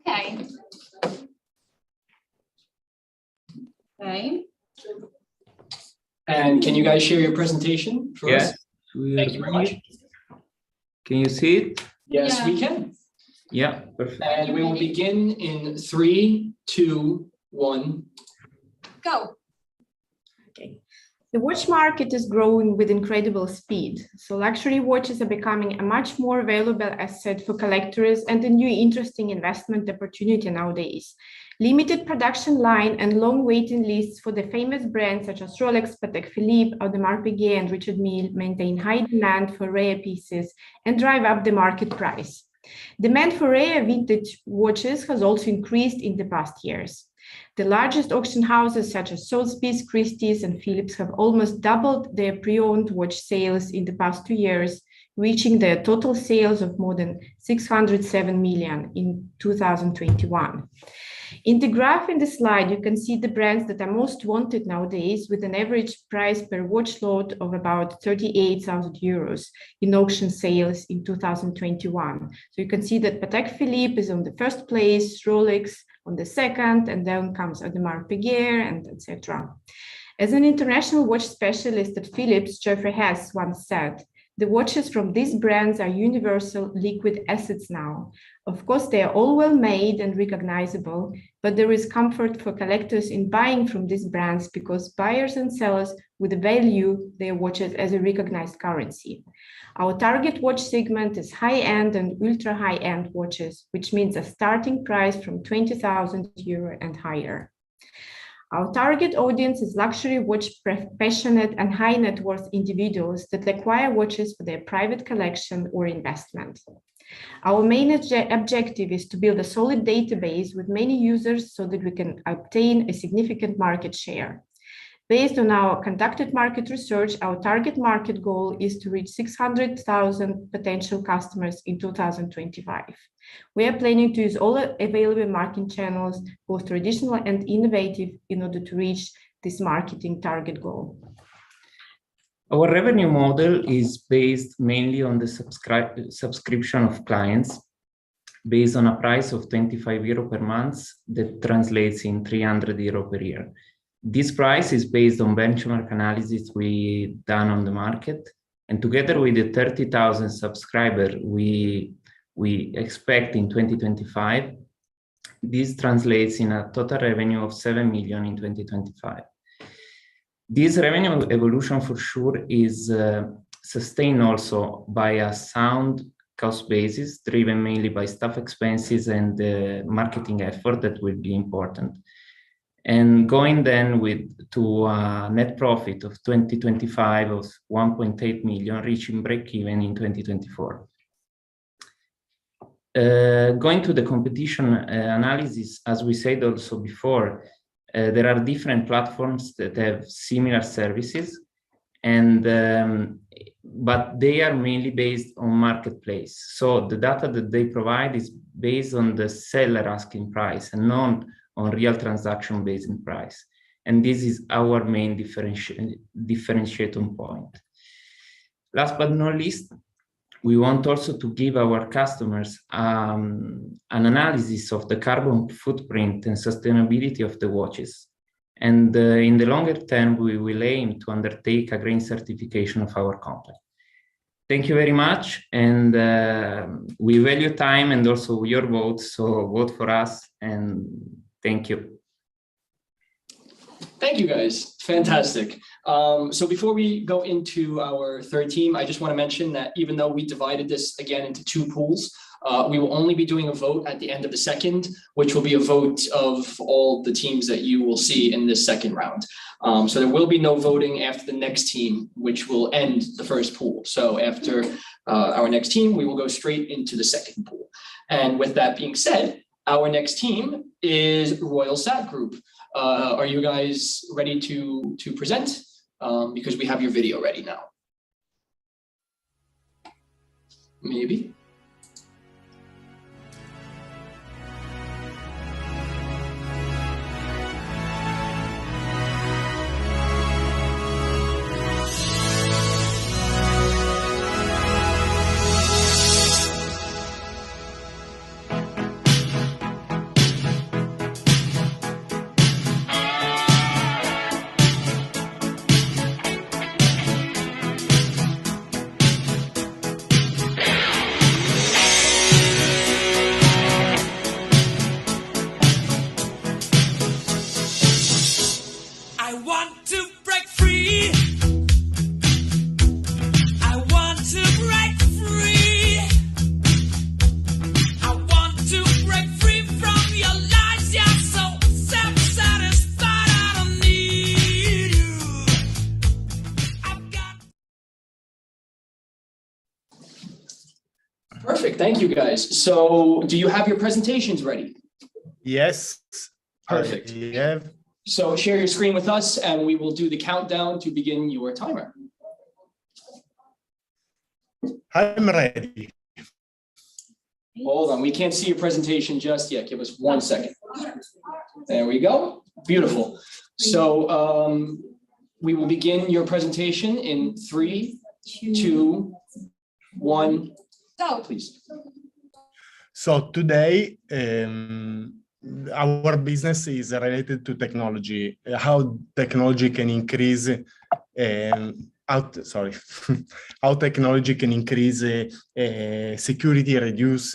Okay. Okay. And can you guys share your presentation for us? Yes, we are Thank you very much. ready. Can you see it? Yes, we can. Yeah, perfect. And we will begin in 3, 2, 1. Go. Okay. The watch market is growing with incredible speed. So luxury watches are becoming a much more valuable asset for collectors and a new interesting investment opportunity nowadays. Limited production line and long waiting lists for the famous brands such as Rolex, Patek Philippe, Audemars Piguet, and Richard Mille maintain high demand for rare pieces and drive up the market price. Demand for rare vintage watches has also increased in the past years. The largest auction houses such as Sotheby's, Christie's, and Phillips have almost doubled their pre-owned watch sales in the past 2 years, reaching their total sales of more than 607 million in 2021. In the graph in the slide, you can see the brands that are most wanted nowadays, with an average price per watch lot of about 38,000 euros in auction sales in 2021. So you can see that Patek Philippe is on the first place, Rolex on the second, and then comes Audemars Piguet, and etc. As an international watch specialist at Philips, Geoffrey Hess once said, "The watches from these brands are universal liquid assets now. Of course, they are all well made and recognizable, but there is comfort for collectors in buying from these brands because buyers and sellers would value their watches as a recognized currency." Our target watch segment is high-end and ultra-high-end watches, which means a starting price from 20,000 euro and higher. Our target audience is luxury watch passionate and high net worth individuals that acquire watches for their private collection or investment. Our main objective is to build a solid database with many users so that we can obtain a significant market share. Based on our conducted market research, our target market goal is to reach 600,000 potential customers in 2025. We are planning to use all available marketing channels, both traditional and innovative, in order to reach this marketing target goal. Our revenue model is based mainly on the subscription of clients, based on a price of 25 euro per month that translates in 300 euro per year. This price is based on benchmark analysis we done on the market. And together with the 30,000 subscribers we expect in 2025, this translates in a total revenue of 7 million in 2025. This revenue evolution for sure is sustained also by a sound cost basis driven mainly by staff expenses and the marketing effort that will be important. And going then to a net profit of 2025 of 1.8 million, reaching break-even in 2024. Going to the competition analysis, as we said also before, there are different platforms that have similar services, but they are mainly based on marketplace. So the data that they provide is based on the seller asking price and not on real transaction based in price. And this is our main differentiating point. Last but not least, we want also to give our customers an analysis of the carbon footprint and sustainability of the watches. And in the longer term, we will aim to undertake a green certification of our company. Thank you very much. And we value time and also your vote. So vote for us and thank you. Thank you guys, fantastic. So before we go into our third team, I just want to mention that even though we divided this again into two pools, we will only be doing a vote at the end of the second, which will be a vote of all the teams that you will see in this second round. So there will be no voting after the next team, which will end the first pool. So after our next team, we will go straight into the second pool. And with that being said, our next team is Royal Sat Group. Are you guys ready to present? Because we have your video ready now. Maybe. Perfect, thank you guys. So do you have your presentations ready? Yes. Perfect. Yeah. So share your screen with us and we will do the countdown to begin your timer. I'm ready. Hold on, we can't see your presentation just yet. Give us 1 second. There we go. Beautiful. So we will begin your presentation in 3, 2, 1. Go, please. So today, our business is related to technology. How technology can increase, how technology can increase security, reduce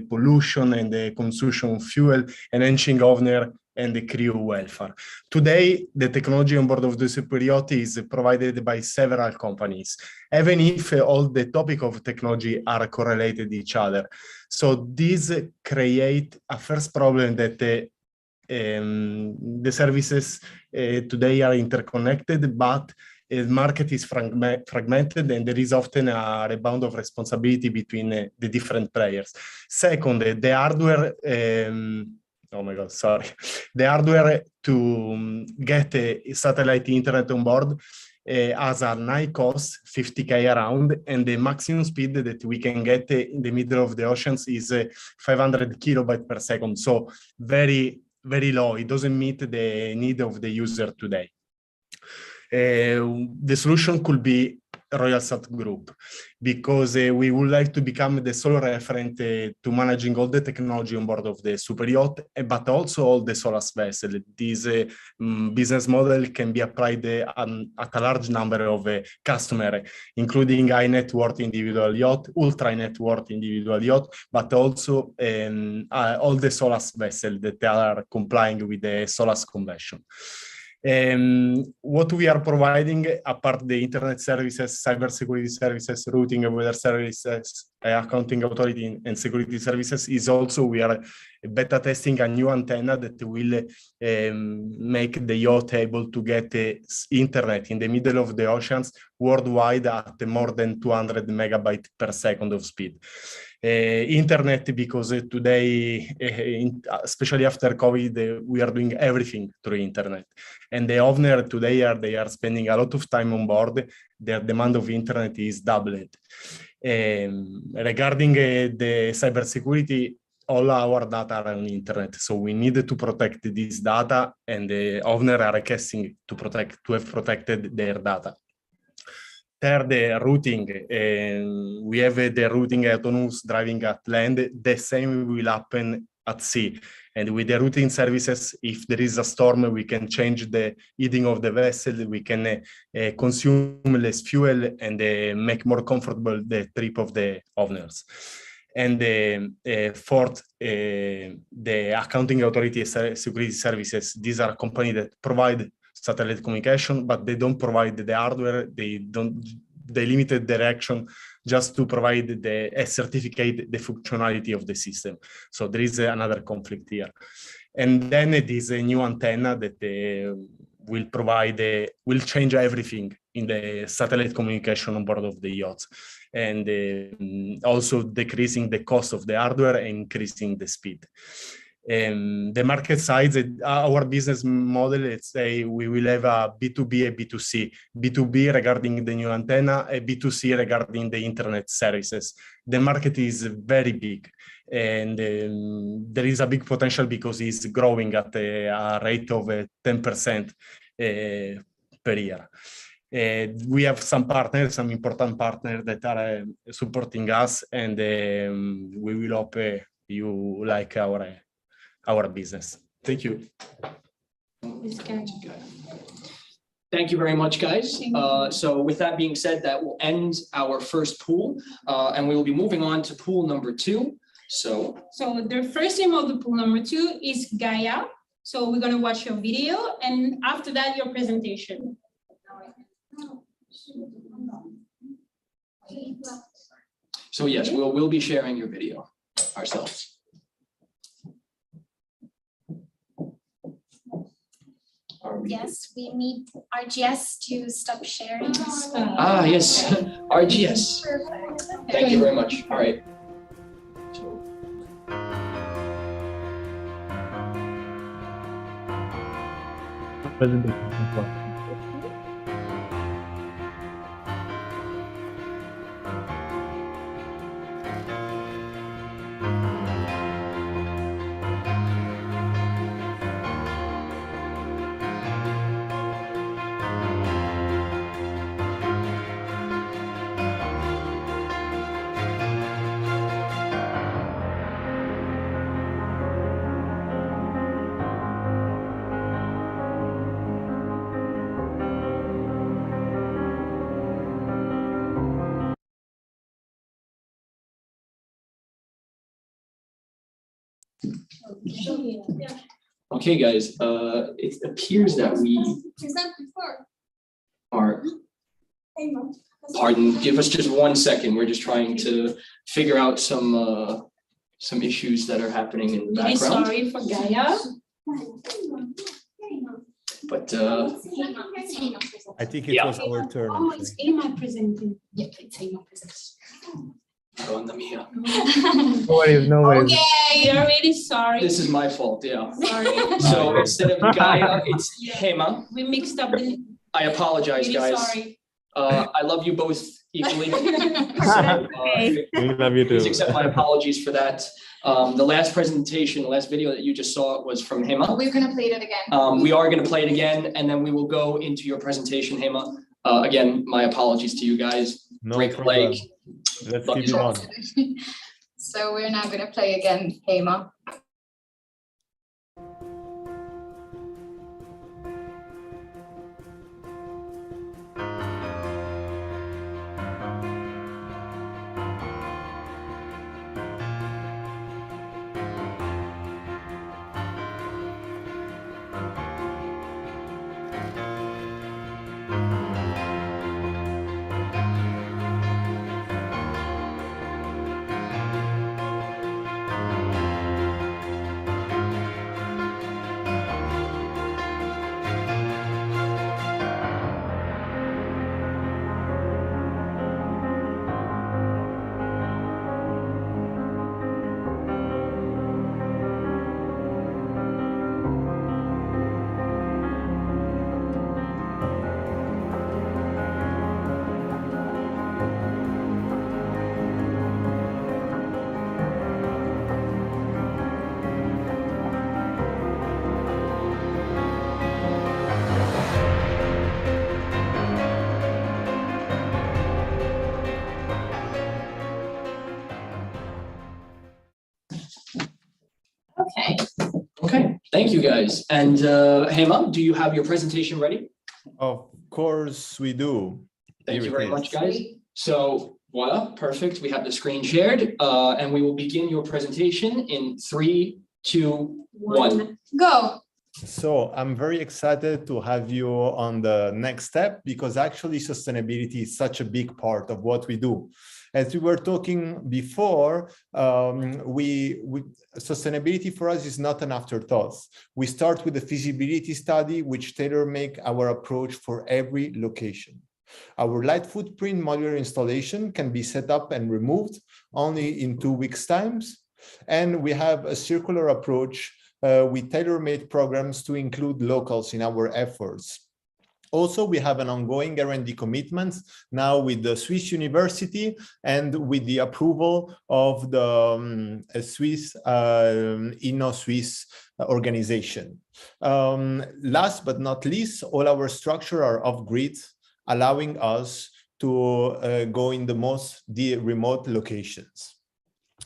pollution and the consumption of fuel, enhancing owner and the crew welfare. Today, the technology on board of the Super Yacht is provided by several companies, even if all the topic of technology are correlated each other. So this create a first problem that the services today are interconnected, but the market is fragmented and there is often a rebound of responsibility between the different players. Second, the hardware, the hardware to get a satellite internet on board has a high cost, 50K around, and the maximum speed that we can get in the middle of the oceans is 500 kilobytes per second. So very, very low. It doesn't meet the need of the user today. The solution could be Royal Sat Group, because we would like to become the sole referent to managing all the technology on board of the super yacht, but also all the SOLAS vessel. This business model can be applied at a large number of customers, including high net worth individual yacht, ultra net worth individual yacht, but also all the SOLAS vessels that are complying with the SOLAS Convention. What we are providing, apart the internet services, cybersecurity services, routing and weather services, accounting authority and security services, is also we are beta testing a new antenna that will make the yacht able to get internet in the middle of the oceans worldwide at more than 200 megabytes per second of speed. Internet, because today, especially after COVID, we are doing everything through internet. And the owner today, they are spending a lot of time on board. Their demand of internet is doubled. Regarding the cybersecurity, all our data are on internet, so we need to protect this data, and the owner are requesting to have protected their data. Third, the routing. We have the routing autonomous driving at land. The same will happen at sea. And with the routing services, if there is a storm, we can change the heading of the vessel. We can consume less fuel and make more comfortable the trip of the owners. And fourth, the accounting authority security services. These are companies that provide satellite communication, but they don't provide the hardware. They limited direction just to provide a certificate, the functionality of the system. So there is another conflict here. And then it is a new antenna that will provide, will change everything in the satellite communication on board of the yachts, and also decreasing the cost of the hardware and increasing the speed. The market size, our business model, let's say we will have a B2B, a B2C. B2B regarding the new antenna, a B2C regarding the internet services. The market is very big, and there is a big potential because it's growing at a rate of 10% per year. We have some partners, some important partners that are supporting us, and we will hope you like our business. Thank you. Thank you very much, guys. So with that being said, that will end our first pool, and we will be moving on to pool number 2. So the first name of the pool number 2 is Gaia. So we're going to watch your video, and after that, your presentation. So yes, we'll be sharing your video ourselves. Yes, we need RGS to stop sharing. Yes, RGS. Perfect. Thank you very much. All right. Okay, guys, it appears that we are, pardon, give us just 1 second. We're just trying to figure out some issues that are happening in the background. Sorry for Gaia. But I think it was our turn. Oh, it's Emma presenting. Yeah, it's Emma presenting. No worries. Okay, we are really sorry. This is my fault, yeah. Sorry. So instead of Gaia, it's Hema. We mixed up the. I apologize, really guys. Sorry. I love you both equally. We love you too. Please accept my apologies for that. The last presentation, the last video that you just saw was from Hema. We're going to play it again. We are going to play it again, and then we will go into your presentation, Hema. Again, my apologies to you guys. No Break a problem. leg. Let's Love keep you it so on. So we're now going to play again, Hema. Okay. Okay, thank you guys. And Hema, do you have your presentation ready? Of course we do. Thank Here you it very is. much, guys. So voila, perfect. We have the screen shared, and we will begin your presentation in 3, 2, 1. Go. So I'm very excited to have you on the next step because actually sustainability is such a big part of what we do. As we were talking before, sustainability for us is not an afterthought. We start with a feasibility study which tailor-make our approach for every location. Our light footprint modular installation can be set up and removed only in 2 weeks' times. And we have a circular approach with tailor-made programs to include locals in our efforts. Also, we have an ongoing R&D commitment now with the Swiss University and with the approval of the Swiss Inno-Swiss organization. Last but not least, all our structure are off-grid, allowing us to go in the most remote locations.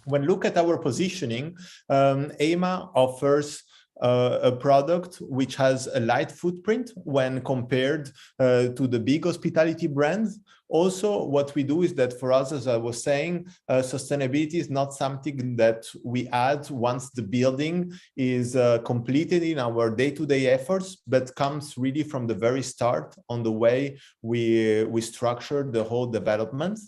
When look at our positioning, EMA offers a product which has a light footprint when compared to the big hospitality brands. Also, what we do is that for us, as I was saying, sustainability is not something that we add once the building is completed in our day-to-day efforts, but comes really from the very start on the way we structure the whole development.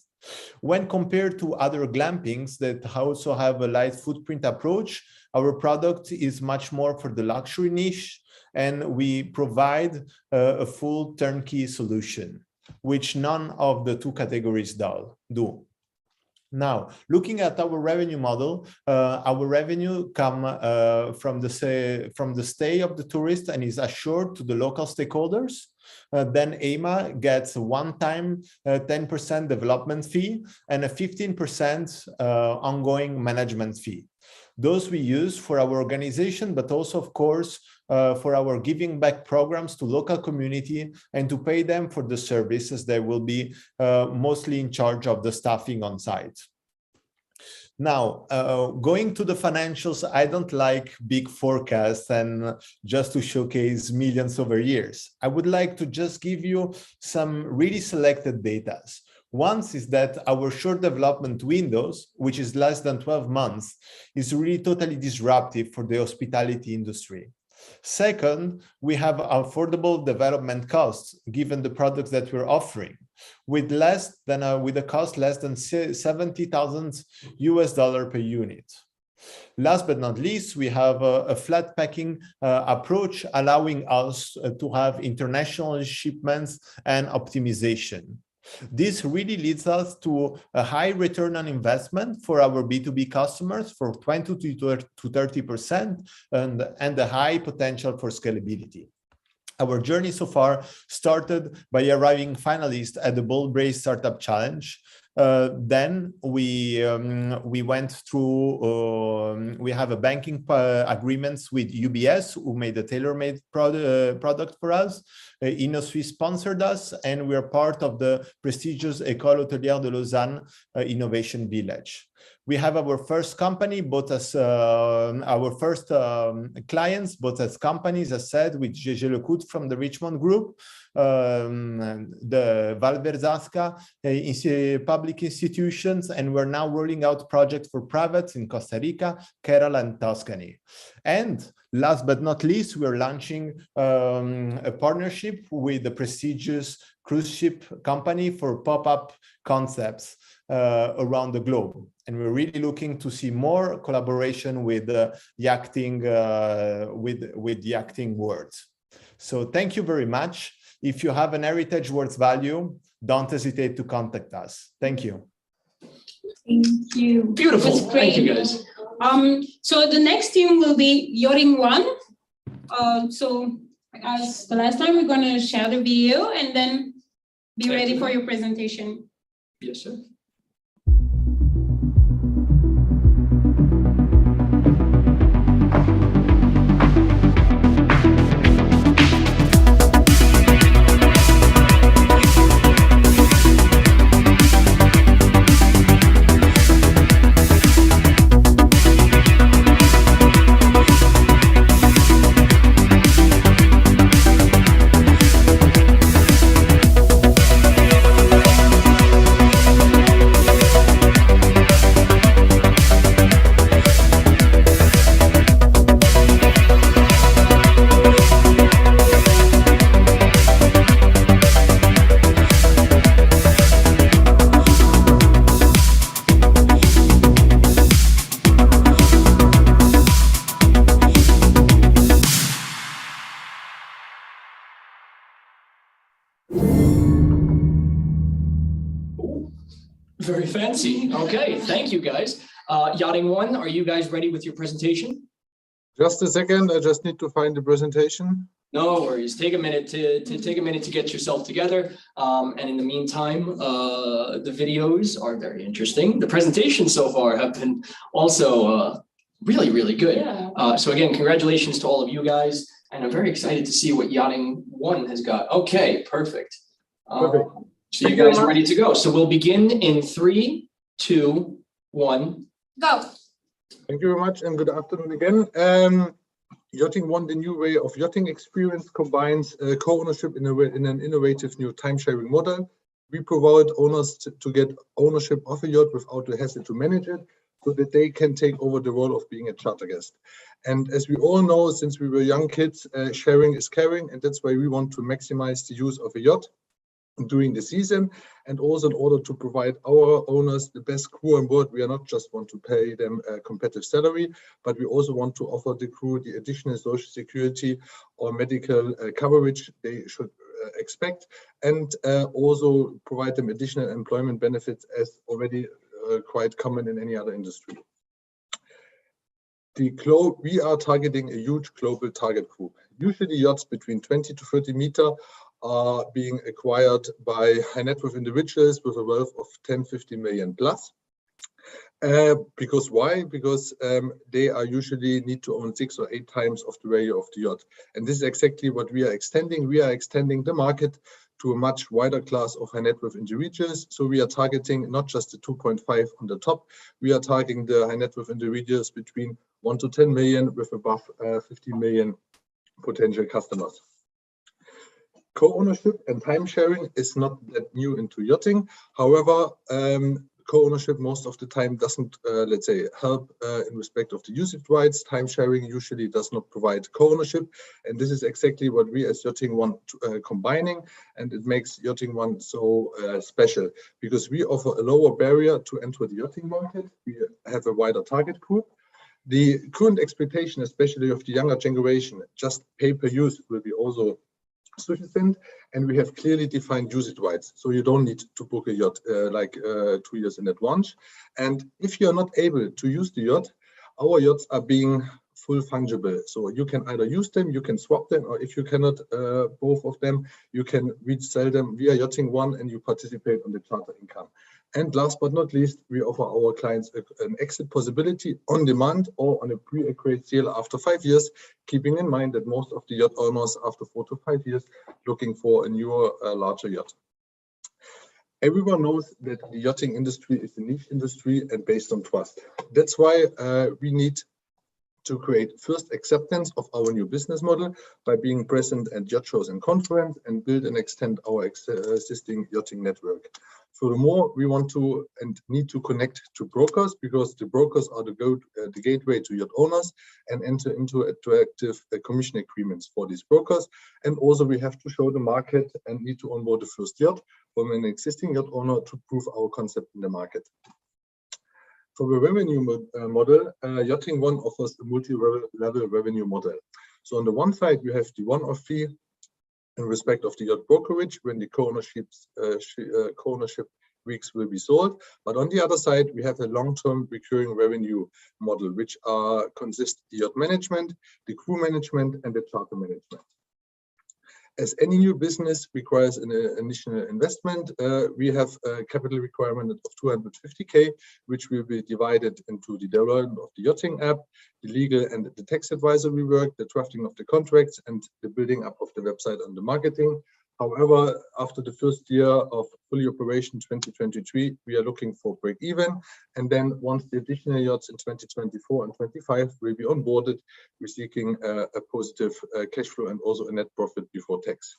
When compared to other glampings that also have a light footprint approach, our product is much more for the luxury niche, and we provide a full turnkey solution, which none of the two categories do. Now, looking at our revenue model, our revenue come from the stay of the tourist and is assured to the local stakeholders. Then EMA gets a one-time 10% development fee and a 15% ongoing management fee. Those we use for our organization, but also, of course, for our giving back programs to local community and to pay them for the services. They will be mostly in charge of the staffing on site. Now, going to the financials, I don't like big forecasts and just to showcase millions over years. I would like to just give you some really selected data. One is that our short development windows, which is less than 12 months, is really totally disruptive for the hospitality industry. Second, we have affordable development costs given the products that we're offering, with a cost less than $70,000 per unit. Last but not least, we have a flat packing approach, allowing us to have international shipments and optimization. This really leads us to a high return on investment for our B2B customers for 20 to 30% and a high potential for scalability. Our journey so far started by arriving finalists at the Bold Brace Startup Challenge. Then we went through, we have a banking agreements with UBS, who made a tailor-made product for us. Innosui sponsored us, and we are part of the prestigious École Hôtelière de Lausanne Innovation Village. We have our first company, both as our first clients, both as companies, as said, with Gégé Lecout from the Richmond Group, the Valverzasca public institutions, and we're now rolling out projects for privates in Costa Rica, Kerala, and Tuscany. And last but not least, we're launching a partnership with the prestigious cruise ship company for pop-up concepts around the globe. And we're really looking to see more collaboration with yachting, with yachting world. So thank you very much. If you have an heritage worth value, don't hesitate to contact us. Thank you. Thank you. Beautiful. Thank you, guys. So the next team will be Yachting One. So as the last time, we're going to share the video and then be ready for your presentation. Yes, sir. Very fancy. Okay, thank you guys. Yachting One, are you guys ready with your presentation? Just a second, I just need to find the presentation. No worries. Take a minute to get yourself together. And in the meantime, the videos are very interesting. The presentations so far have been also really, really good. Yeah. So again, congratulations to all of you guys. And I'm very excited to see what Yachting One has got. Okay, perfect. So you guys are ready to go. So we'll begin in 3, 2, 1. Go. Thank you very much and good afternoon again. Yachting One, the new way of yachting experience, combines co-ownership in an innovative new time-sharing model. We provide owners to get ownership of a yacht without the hassle to manage it, so that they can take over the role of being a charter guest. And as we all know, since we were young kids, sharing is caring, and that's why we want to maximize the use of a yacht during the season. And also, in order to provide our owners the best crew on board, we are not just want to pay them a competitive salary, but we also want to offer the crew the additional social security or medical coverage they should expect, and also provide them additional employment benefits as already quite common in any other industry. We are targeting a huge global target group. Usually yachts between 20 to 30 meters are being acquired by high net worth individuals with a wealth of 10-15 million plus. Because why? Because they are usually need to own 6 or 8 times of the value of the yacht. And this is exactly what we are extending. We are extending the market to a much wider class of high net worth individuals. So we are targeting not just the 2.5 on the top, we are targeting the high net worth individuals between 1 to 10 million with above 15 million potential customers. Co-ownership and time sharing is not that new into yachting. However, co-ownership most of the time doesn't, let's say, help in respect of the usage rights. Time sharing usually does not provide co-ownership. And this is exactly what we as Yachting One combining. And it makes Yachting One so special because we offer a lower barrier to enter the yachting market. We have a wider target group. The current expectation, especially of the younger generation, just pay-per-use will be also sufficient, and we have clearly defined usage rights, so you don't need to book a yacht 2 years in advance. And if you're not able to use the yacht, our yachts are being full fungible. So you can either use them, you can swap them, or if you cannot both of them, you can resell them via Yachting One and you participate on the charter income. And last but not least, we offer our clients an exit possibility on demand or on a pre-agreed sale after 5 years, keeping in mind that most of the yacht owners after 4 to 5 years looking for a newer, larger yacht. Everyone knows that the yachting industry is a niche industry and based on trust. That's why we need to create first acceptance of our new business model by being present at yacht shows and conferences and build and extend our existing yachting network. Furthermore, we want to and need to connect to brokers because the brokers are the gateway to yacht owners and enter into attractive commission agreements for these brokers. And also we have to show the market and need to onboard the first yacht from an existing yacht owner to prove our concept in the market. For the revenue model, Yachting One offers a multi-level revenue model. So on the one side, we have the one-off fee in respect of the yacht brokerage when the co-ownership weeks will be sold. But on the other side, we have a long-term recurring revenue model, which consists the yacht management, the crew management, and the charter management. As any new business requires an initial investment, we have a capital requirement of 250K, which will be divided into the development of the yachting app, the legal and the tax advisory work, the drafting of the contracts, and the building up of the website and the marketing. However, after the first year of fully operation 2023, we are looking for break even. And then once the additional yachts in 2024 and 25 will be onboarded, we're seeking a positive cash flow and also a net profit before tax.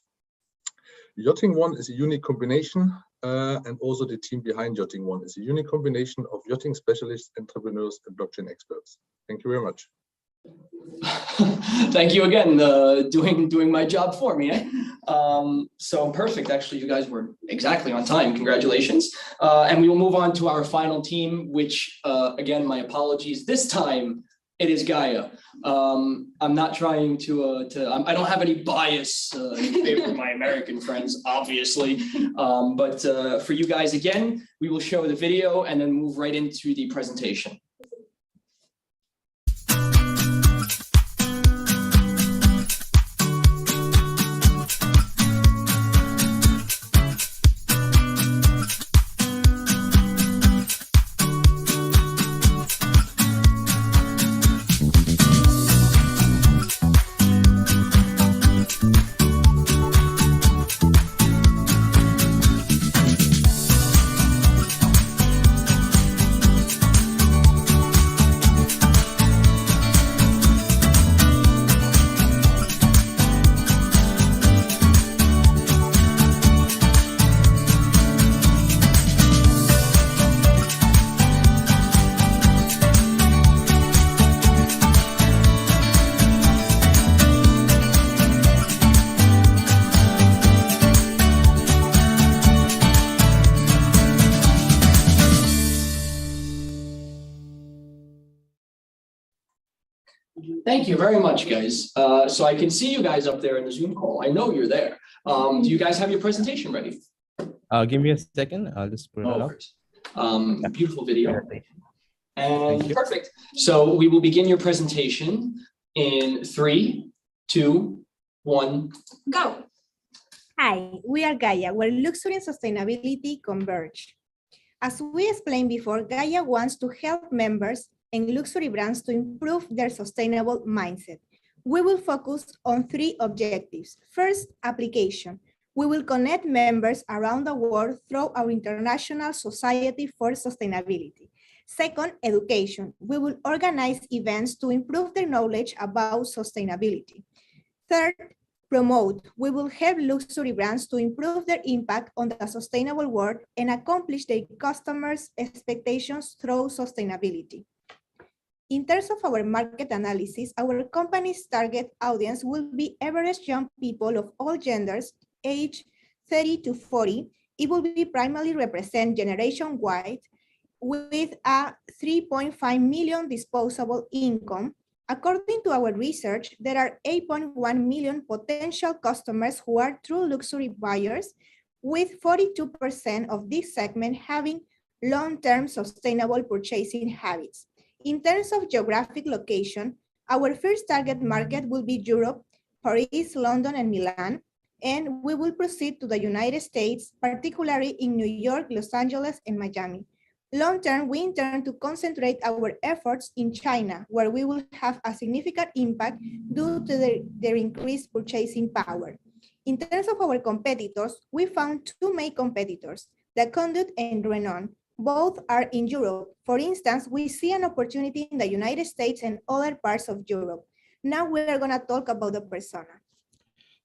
Yachting One is a unique combination, and also the team behind Yachting One is a unique combination of yachting specialists, entrepreneurs, and blockchain experts. Thank you very much. Thank you again, doing my job for me. So perfect. Actually, you guys were exactly on time. Congratulations. And we will move on to our final team, which again, my apologies. This time it is Gaia. I'm not trying to I don't have any bias in favor of my American friends, obviously. But for you guys, again, we will show the video and then move right into the presentation. Thank you very much, guys. So I can see you guys up there in the Zoom call. I know you're there. Do you guys have your presentation ready? Give me a second. I'll just put it up. Beautiful video. And perfect. So we will begin your presentation in 3, 2, 1, go. Hi, we are Gaia, where luxury and sustainability converge. As we explained before, Gaia wants to help members and luxury brands to improve their sustainable mindset. We will focus on 3 objectives. First, application. We will connect members around the world through our International Society for Sustainability. Second, education. We will organize events to improve their knowledge about sustainability. Third, promote. We will help luxury brands to improve their impact on the sustainable world and accomplish their customers' expectations through sustainability. In terms of our market analysis, our company's target audience will be average young people of all genders, age 30 to 40. It will be primarily represent Generation Y with a 3.5 million disposable income. According to our research, there are 8.1 million potential customers who are true luxury buyers, with 42% of this segment having long-term sustainable purchasing habits. In terms of geographic location, Our first target market will be Europe, Paris, London, and Milan, and we will proceed to the United States, particularly in New York, Los Angeles, and Miami. Long-term, we intend to concentrate our efforts in China, where we will have a significant impact due to their increased purchasing power. In terms of our competitors, we found two main competitors, the Conduit and Renon. Both are in Europe. For instance, we see an opportunity in the United States and other parts of Europe. Now we are going to talk about the persona.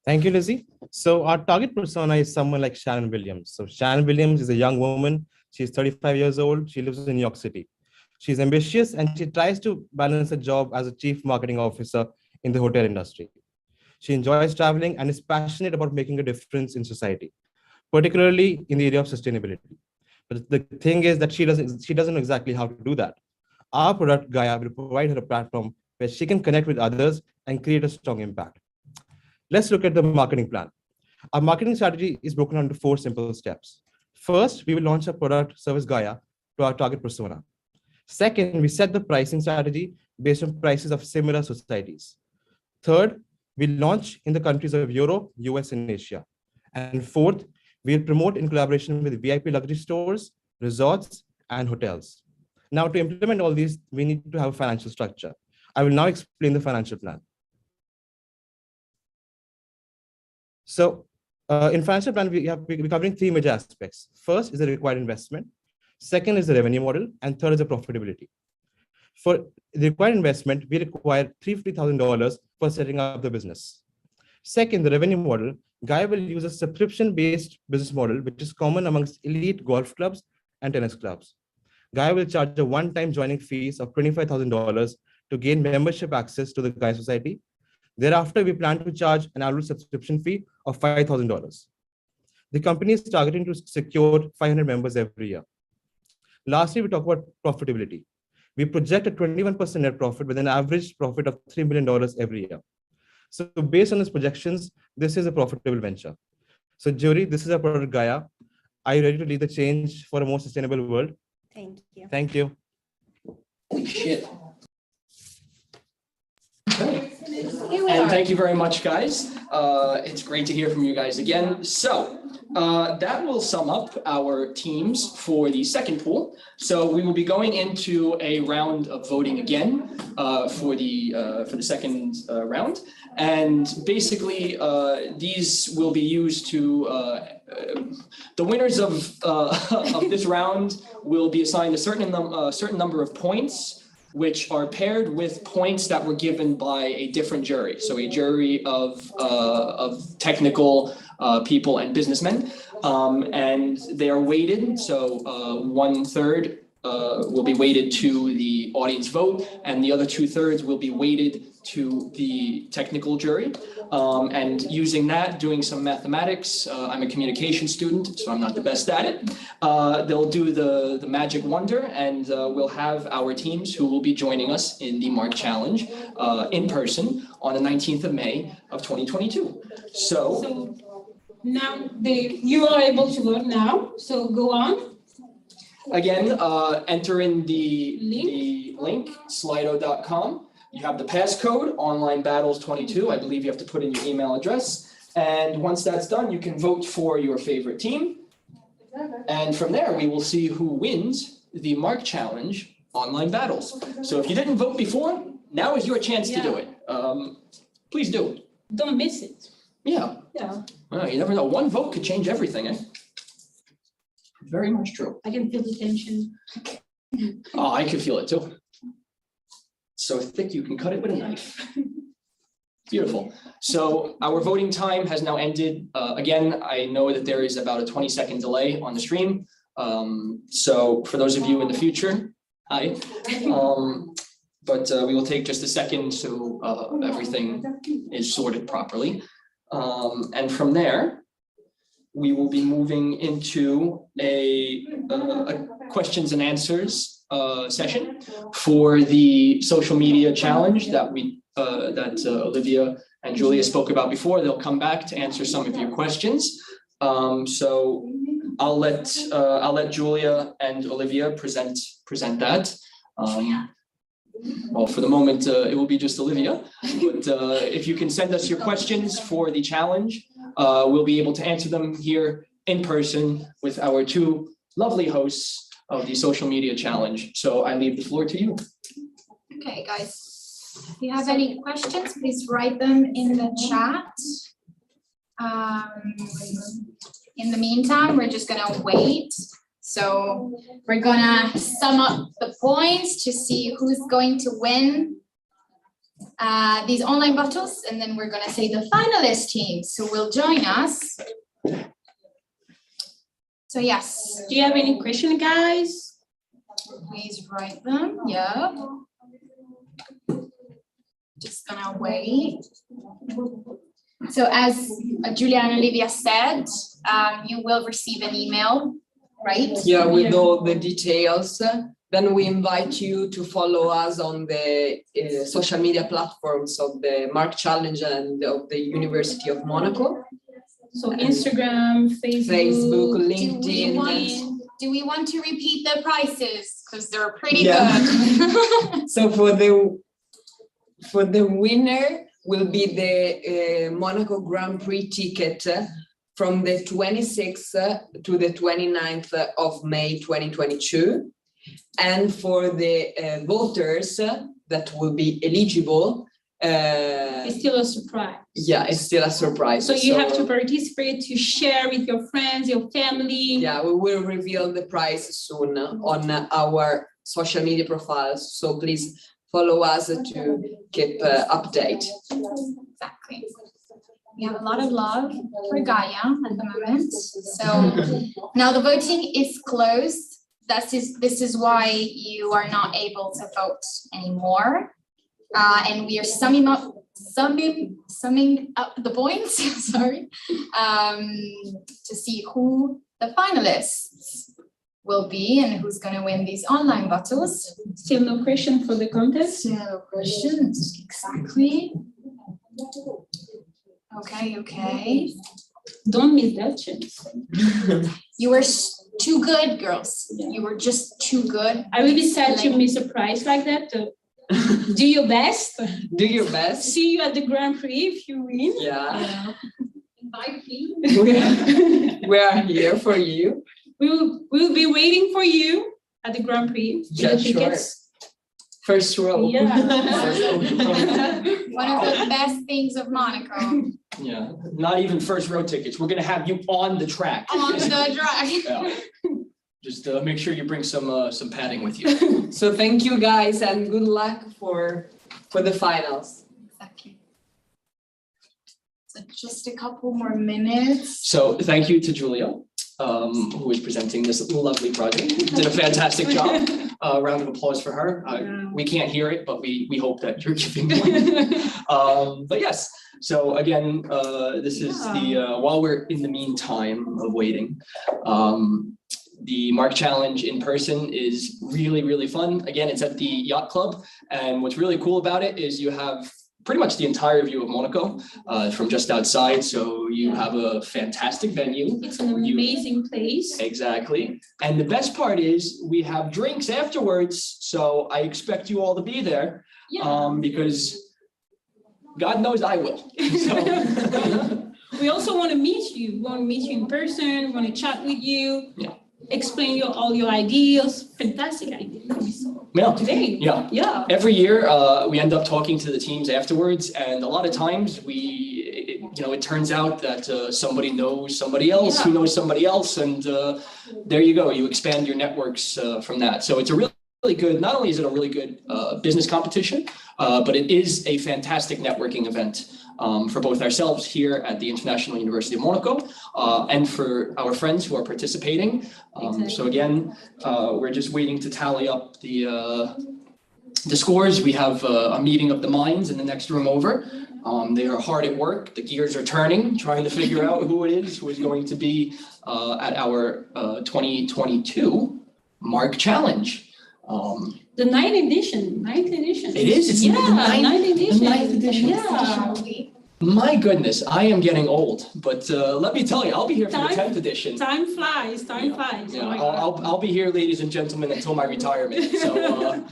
Thank you, Lizzie. So our target persona is someone like Shannon Williams. So Shannon Williams is a young woman. She's 35 years old. She lives in New York City. She's ambitious and she tries to balance a job as a chief marketing officer in the hotel industry. She enjoys traveling and is passionate about making a difference in society, particularly in the area of sustainability. But the thing is that she doesn't know exactly how to do that. Our product, Gaia, will provide her a platform where she can connect with others and create a strong impact. Let's look at the marketing plan. Our marketing strategy is broken into 4 simple steps. First, we will launch a product, service Gaia, to our target persona. Second, we set the pricing strategy based on prices of similar societies. Third, we launch in the countries of Europe, US, and Asia. And fourth, we'll promote in collaboration with VIP luxury stores, resorts, and hotels. Now, to implement all these, we need to have a financial structure. I will now explain the financial plan. So in financial plan, we're covering 3 major aspects. First is the required investment. Second is the revenue model. And third is the profitability. For the required investment, we require $350,000 for setting up the business. Second, the revenue model. Gaia will use a subscription-based business model, which is common amongst elite golf clubs and tennis clubs. Gaia will charge a one-time joining fees of $25,000 to gain membership access to the Gaia Society. Thereafter, we plan to charge an annual subscription fee of $5,000. The company is targeting to secure 500 members every year. Lastly, we talk about profitability. We project a 21% net profit with an average profit of $3 million every year. So based on these projections, this is a profitable venture. So Jury, this is our product Gaia. Are you ready to lead the change for a more sustainable world? Thank you. Thank you. Holy shit. Okay. And thank you very much, guys. It's great to hear from you guys again. So that will sum up our teams for the second pool. So we will be going into a round of voting again for the second round. And basically, these will be used to, the winners of this round will be assigned a certain number of points, which are paired with points that were given by a different jury. So a jury of technical people and businessmen, and they are weighted. So 1/3 will be weighted to the audience vote, and the other 2/3 will be weighted to the technical jury. And using that, doing some mathematics, I'm a communication student, so I'm not the best at it. They'll do the magic wonder, and we'll have our teams who will be joining us in the Mark Challenge in person on the 19th of May of 2022. So now you are able to vote now, so go on. Again, enter in the link, slido.com. You have the passcode, online battles 22. I believe you have to put in your email address. And once that's done, you can vote for your favorite team. And from there, we will see who wins the Mark Challenge online battles. So if you didn't vote before, now is your chance to do it. Please do it. Don't miss it. Yeah. Well, you never know. One vote could change everything, eh? Very much true. I can feel the tension. Oh, I can feel it too. So thick you can cut it with a knife. Beautiful. So our voting time has now ended. Again, I know that there is about a 20-second delay on the stream. So for those of you in the future, hi. But we will take just a second so everything is sorted properly. And from there, we will be moving into a questions and answers session for the social media challenge that Olivia and Julia spoke about before. They'll come back to answer some of your questions. So I'll let Julia and Olivia present that. Well, for the moment, it will be just Olivia. But if you can send us your questions for the challenge, we'll be able to answer them here in person with our two lovely hosts of the social media challenge. So I leave the floor to you. Okay, guys. If you have any questions, please write them in the chat. In the meantime, we're just gonna wait. So we're gonna sum up the points to see who's going to win these online battles, and then we're gonna say the finalist teams who will join us. So yes. Do you have any question, guys? Please write them. Yeah. Just gonna wait. So as Julia and Olivia said, you will receive an email, right? Yeah, with all the details. Then we invite you to follow us on the social media platforms of the Mark Challenge and of the University of Monaco. So Instagram, Facebook, LinkedIn. Do we want to repeat the prices? Because they're pretty Yeah. good. So for the winner will be the Monaco Grand Prix ticket from the 26th to the 29th of May 2022. And for the voters that will be eligible, it's still a surprise. Yeah, it's still a surprise. So you have to participate, to share with your friends, your family. Yeah, we will reveal the price soon on our social media profiles. So please follow us to keep update. Exactly. We have a lot of love for Gaia at the moment. So now the voting is closed. This is why you are not able to vote anymore. And we are summing up the points, sorry, to see who the finalists will be and who's going to win these online battles. Still no question for the contest? No questions, exactly. Okay. Don't miss that chance. You were too good, girls. You were just too good. I will be sad to miss a prize like that. Do your best. Do your best. See you at the Grand Prix if you win. Yeah. Invite me. We are here for you. We'll be waiting for you at the Grand Prix. Yeah, the tickets. First row. Yeah. One of the best things of Monaco. Yeah, not even first row tickets. We're gonna have you on the track. On the track. Yeah. Just make sure you bring some padding with you. So thank you guys and good luck for the finals. Exactly. So just a couple more minutes. So thank you to Julia, who is presenting this lovely project. Did a fantastic job. Round of applause for her. We can't hear it, but we hope that you're giving one. But yes, so again, this is while we're in the meantime of waiting, the Mark Challenge in person is really, really fun. Again, it's at the Yacht Club. And what's really cool about it is you have pretty much the entire view of Monaco from just outside. So you have a fantastic venue. It's an amazing place. Exactly. And the best part is we have drinks afterwards. So I expect you all to be there because God knows I will. So. We also want to meet you. We want to meet you in person. We want to chat with you. Yeah. Explain all your ideas. Fantastic ideas we saw today. Yeah. Every year we end up talking to the teams afterwards, and a lot of times it turns out that somebody knows somebody else who knows somebody else, and there you go. You expand your networks from that. So it's a really good. Not only is it a really good business competition, but it is a fantastic networking event. For both ourselves here at the International University of Monaco and for our friends who are participating. So again, we're just waiting to tally up the scores. We have a meeting of the minds in the next room over. They are hard at work. The gears are turning, trying to figure out who it is who is going to be at our 2022 Mark Challenge. The ninth edition. It is. It's the ninth edition. The ninth edition. Yeah. My goodness, I am getting old, but let me tell you, I'll be here for the 10th edition. Time flies, time flies. Yeah, Oh my God. I'll be here, ladies and gentlemen, until my retirement. So,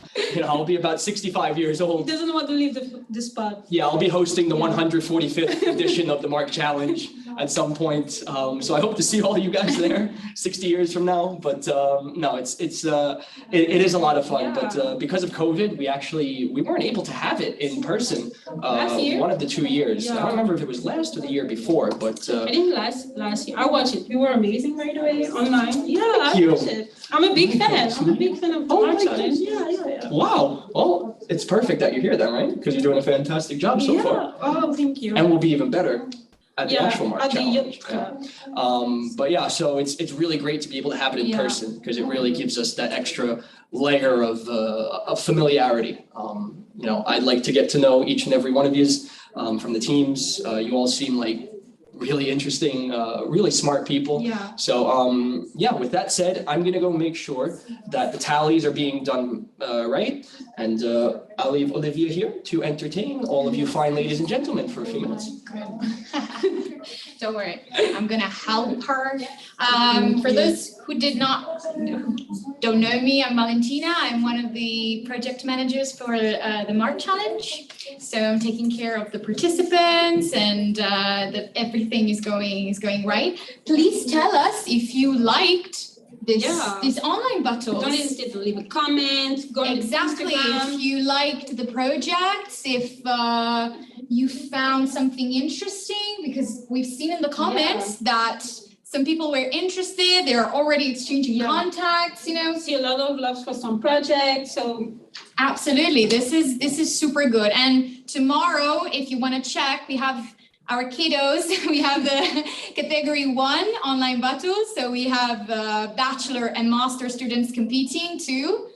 I'll be about 65 years He old. doesn't want to leave the spot. Yeah, I'll be hosting the 145th edition of the Mark Challenge at some point. So I hope to see all you guys there 60 years from now. But no, it is a lot of fun. But because of COVID, we weren't able to have it in person. Last year? One of the 2 years. I don't remember if it was last or the year before, but I think last year. I watched it. You were amazing, by the way, online. Yeah, I you. watched it. I'm a big fan. I'm a big fan of the Mark Challenge. Yeah. Wow. Well, it's perfect that you're here then, right? Because you're doing a fantastic job so far. Oh, thank you. And we'll be even better at the actual Mark at the Challenge. yacht But yeah, so it's really great to be able to have it in person because it really gives us that extra layer of familiarity. I'd like to get to know each and every one of you from the teams. You all seem like really interesting, really smart people. Yeah. So with that said, I'm gonna go make sure that the tallies are being done right. And I'll leave Olivia here to entertain all of you fine ladies and gentlemen for a few minutes. Don't worry, I'm gonna help her. For those who don't know me, I'm Valentina. I'm one of the project managers for the Mark Challenge. So I'm taking care of the participants and that everything is going right. Please tell us if you liked this online battles. Don't hesitate to leave a comment. Go exactly. To Instagram. If you liked the projects, if you found something interesting, because we've seen in the comments that some people were interested. They're already exchanging contacts. See a lot of love for some projects. So absolutely, this is super good. And tomorrow, if you want to check, we have our kiddos. We have the category 1 online battles. So we have bachelor and master students competing too.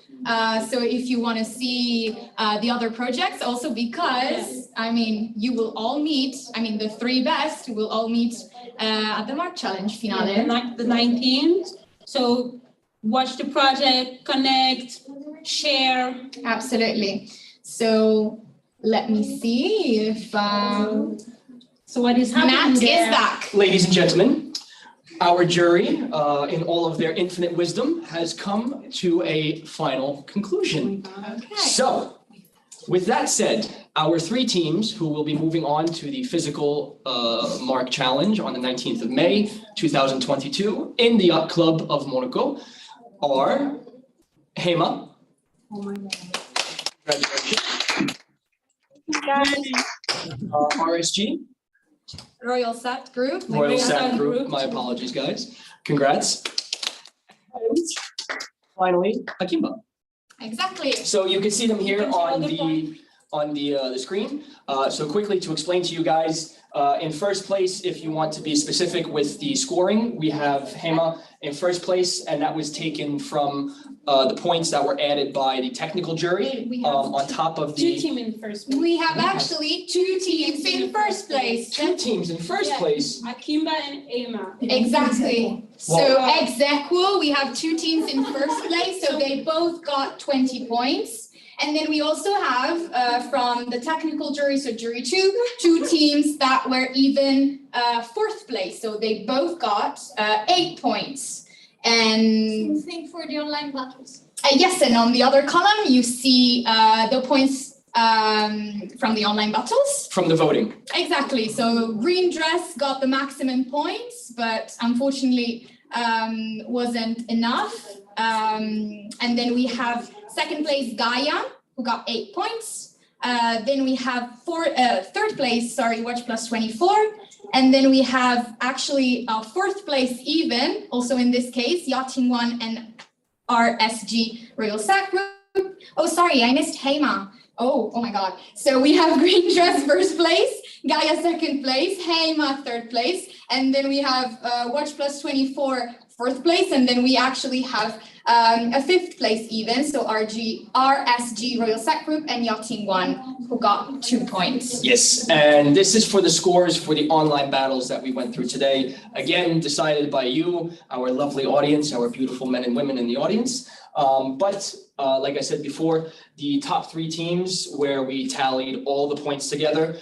So if you want to see the other projects also, because you will all meet, the 3 best will all meet at the Mark Challenge finale. The 19th. So watch the project, connect, share. Absolutely. So let me see if so what is happening Matt there? is back. Ladies and gentlemen, our jury, in all of their infinite wisdom, has come to a final conclusion. Okay. So, with that said, our 3 teams who will be moving on to the physical Mark Challenge on the 19th of May, 2022, in the Yacht Club of Monaco are Hema. Oh my God. Congratulations. RSG. Royal Sat Group. Royal Sat Group. My apologies, guys. Congrats. And finally, Akimba. Exactly. So you can see them here on the screen. So quickly to explain to you guys, in first place, if you want to be specific with the scoring, we have Hema in first place, and that was taken from the points that were added by the technical jury on top of the 2 teams in first place. We have actually 2 teams in first place. 2 teams in first place. Akimba and Ema. Exactly. So ex aequo, we have 2 teams in first place, so they both got 20 points. And then we also have from the technical jury, so jury 2 teams that were even 4th place. So they both got 8 points. And same thing for the online battles. Yes, and on the other column, you see the points from the online battles. From the voting. Exactly. So green dress got the maximum points, but unfortunately wasn't enough. And then we have second place Gaia, who got 8 points. Then we have third place, Watch Plus 24. And then we have actually 4th place even, also in this case, Yachting One and RSG Royal Sac Group. Oh, sorry, I missed Hema. Oh my God. So we have green dress first place, Gaia 2nd place, Hema 3rd place. And then we have Watch Plus 24 4th place. And then we actually have a fifth place even, so RSG Royal Sac Group and Yachting One, who got 2 points. Yes, and this is for the scores for the online battles that we went through today. Again, decided by you, our lovely audience, our beautiful men and women in the audience. Like I said before, the top 3 teams where we tallied all the points together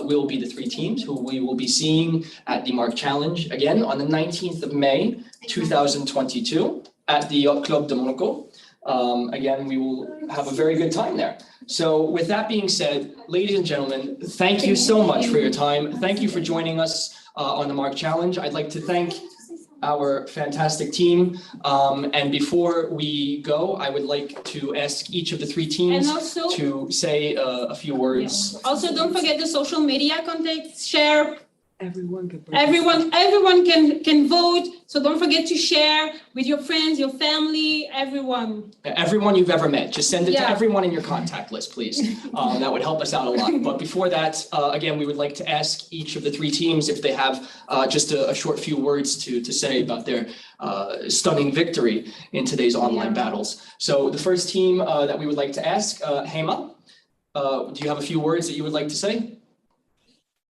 will be the 3 teams who we will be seeing at the Mark Challenge again on the 19th of May, 2022 at the Yacht Club de Monaco. Again, we will have a very good time there. So with that being said, ladies and gentlemen, thank you so much for your time. Thank you for joining us on the Mark Challenge. I'd like to thank our fantastic team. And before we go, I would like to ask each of the 3 teams to say a few words. Also, don't forget the social media contacts, share. Everyone can vote. So don't forget to share with your friends, your family, everyone. Everyone you've ever met. Just send it to everyone in your contact list, please. That would help us out a lot. But before that, again, we would like to ask each of the 3 teams if they have just a short few words to say about their stunning victory in today's online battles. So the first team that we would like to ask, Hema, do you have a few words that you would like to say?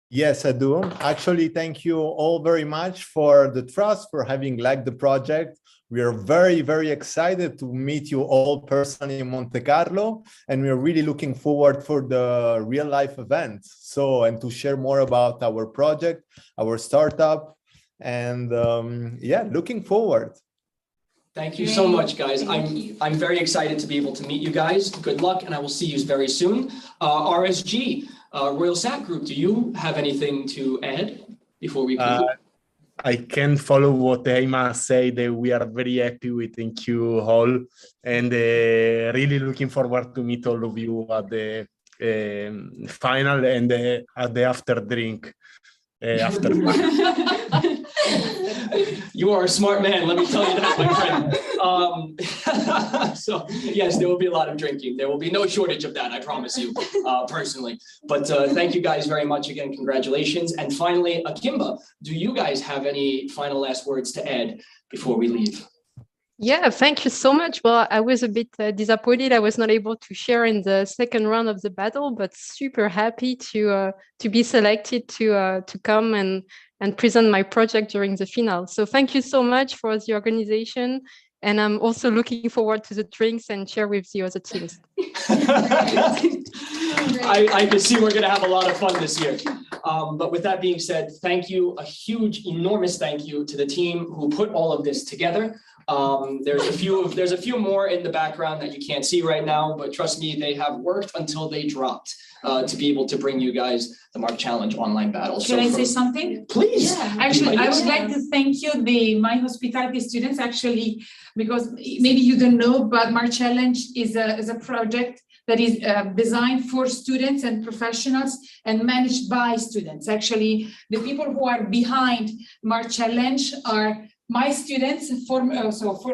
Yes, I do. Actually, thank you all very much for the trust, for having liked the project. We are very, very excited to meet you all personally in Monte Carlo, and we are really looking forward for the real life event. So, and to share more about our project, our startup, and looking forward. Thank you so much, guys. I'm very excited to be able to meet you guys. Good luck, and I will see you very soon. RSG. Royal Sac Group, do you have anything to add before we conclude? I can follow what Hema said. That we are very happy with NQ Hall and really looking forward to meet all of you at the final and at the after drink. After. You are a smart man, let me tell you that, my friend. So yes, there will be a lot of drinking. There will be no shortage of that, I promise you, personally. But thank you guys very much again. Congratulations. And finally, Akimba, do you guys have any final last words to add before we leave? Yeah, thank you so much. Well, I was a bit disappointed I was not able to share in the second round of the battle, but super happy to be selected to come and present my project during the final. So thank you so much for the organization. And I'm also looking forward to the drinks and share with the other teams. I can see we're going to have a lot of fun this year. But with that being said, thank you, a huge, enormous thank you to the team who put all of this together. There's a few more in the background that you can't see right now, but trust me, they have worked until they dropped to be able to bring you guys the Mark Challenge online battle. Can I say something? Please. Yeah. Actually, I would like to thank you, my hospitality students, actually, because maybe you don't know, but Mark Challenge is a project that is designed for students and professionals and managed by students. Actually, the people who are behind Mark Challenge are my students, for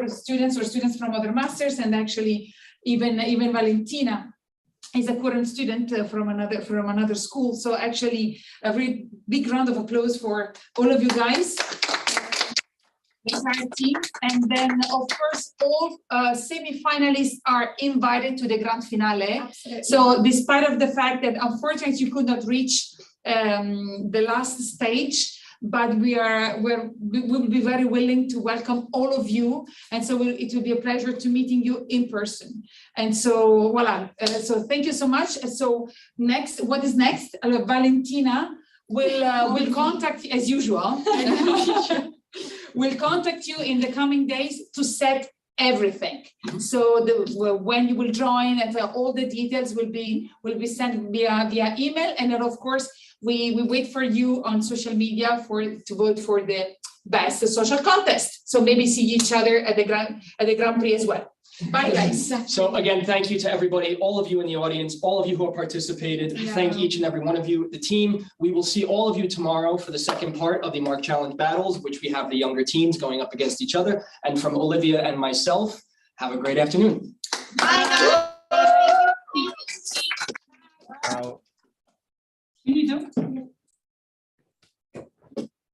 students or students from other masters, and actually even Valentina is a current student from another school. So actually, a very big round of applause for all of you guys. The entire team, and then of course all semi-finalists are invited to the grand finale. Absolutely. So despite of the fact that unfortunately you could not reach the last stage, but we will be very willing to welcome all of you, and so it will be a pleasure to meeting you in person. And so voila. So thank you so much. So next, what is next? Valentina will contact you as usual. We'll contact you in the coming days to set everything. So when you will join, and all the details will be sent via email, and then of course we wait for you on social media to vote for the best social contest. So maybe see each other at the Grand Prix as well. Bye, guys. So again, thank you to everybody, all of you in the audience, all of you who have participated. Yeah. Thank each and every one of you. The team, we will see all of you tomorrow for the second part of the Mark Challenge battles, which we have the younger teams going up against each other. And from Olivia and myself, have a great afternoon. Bye.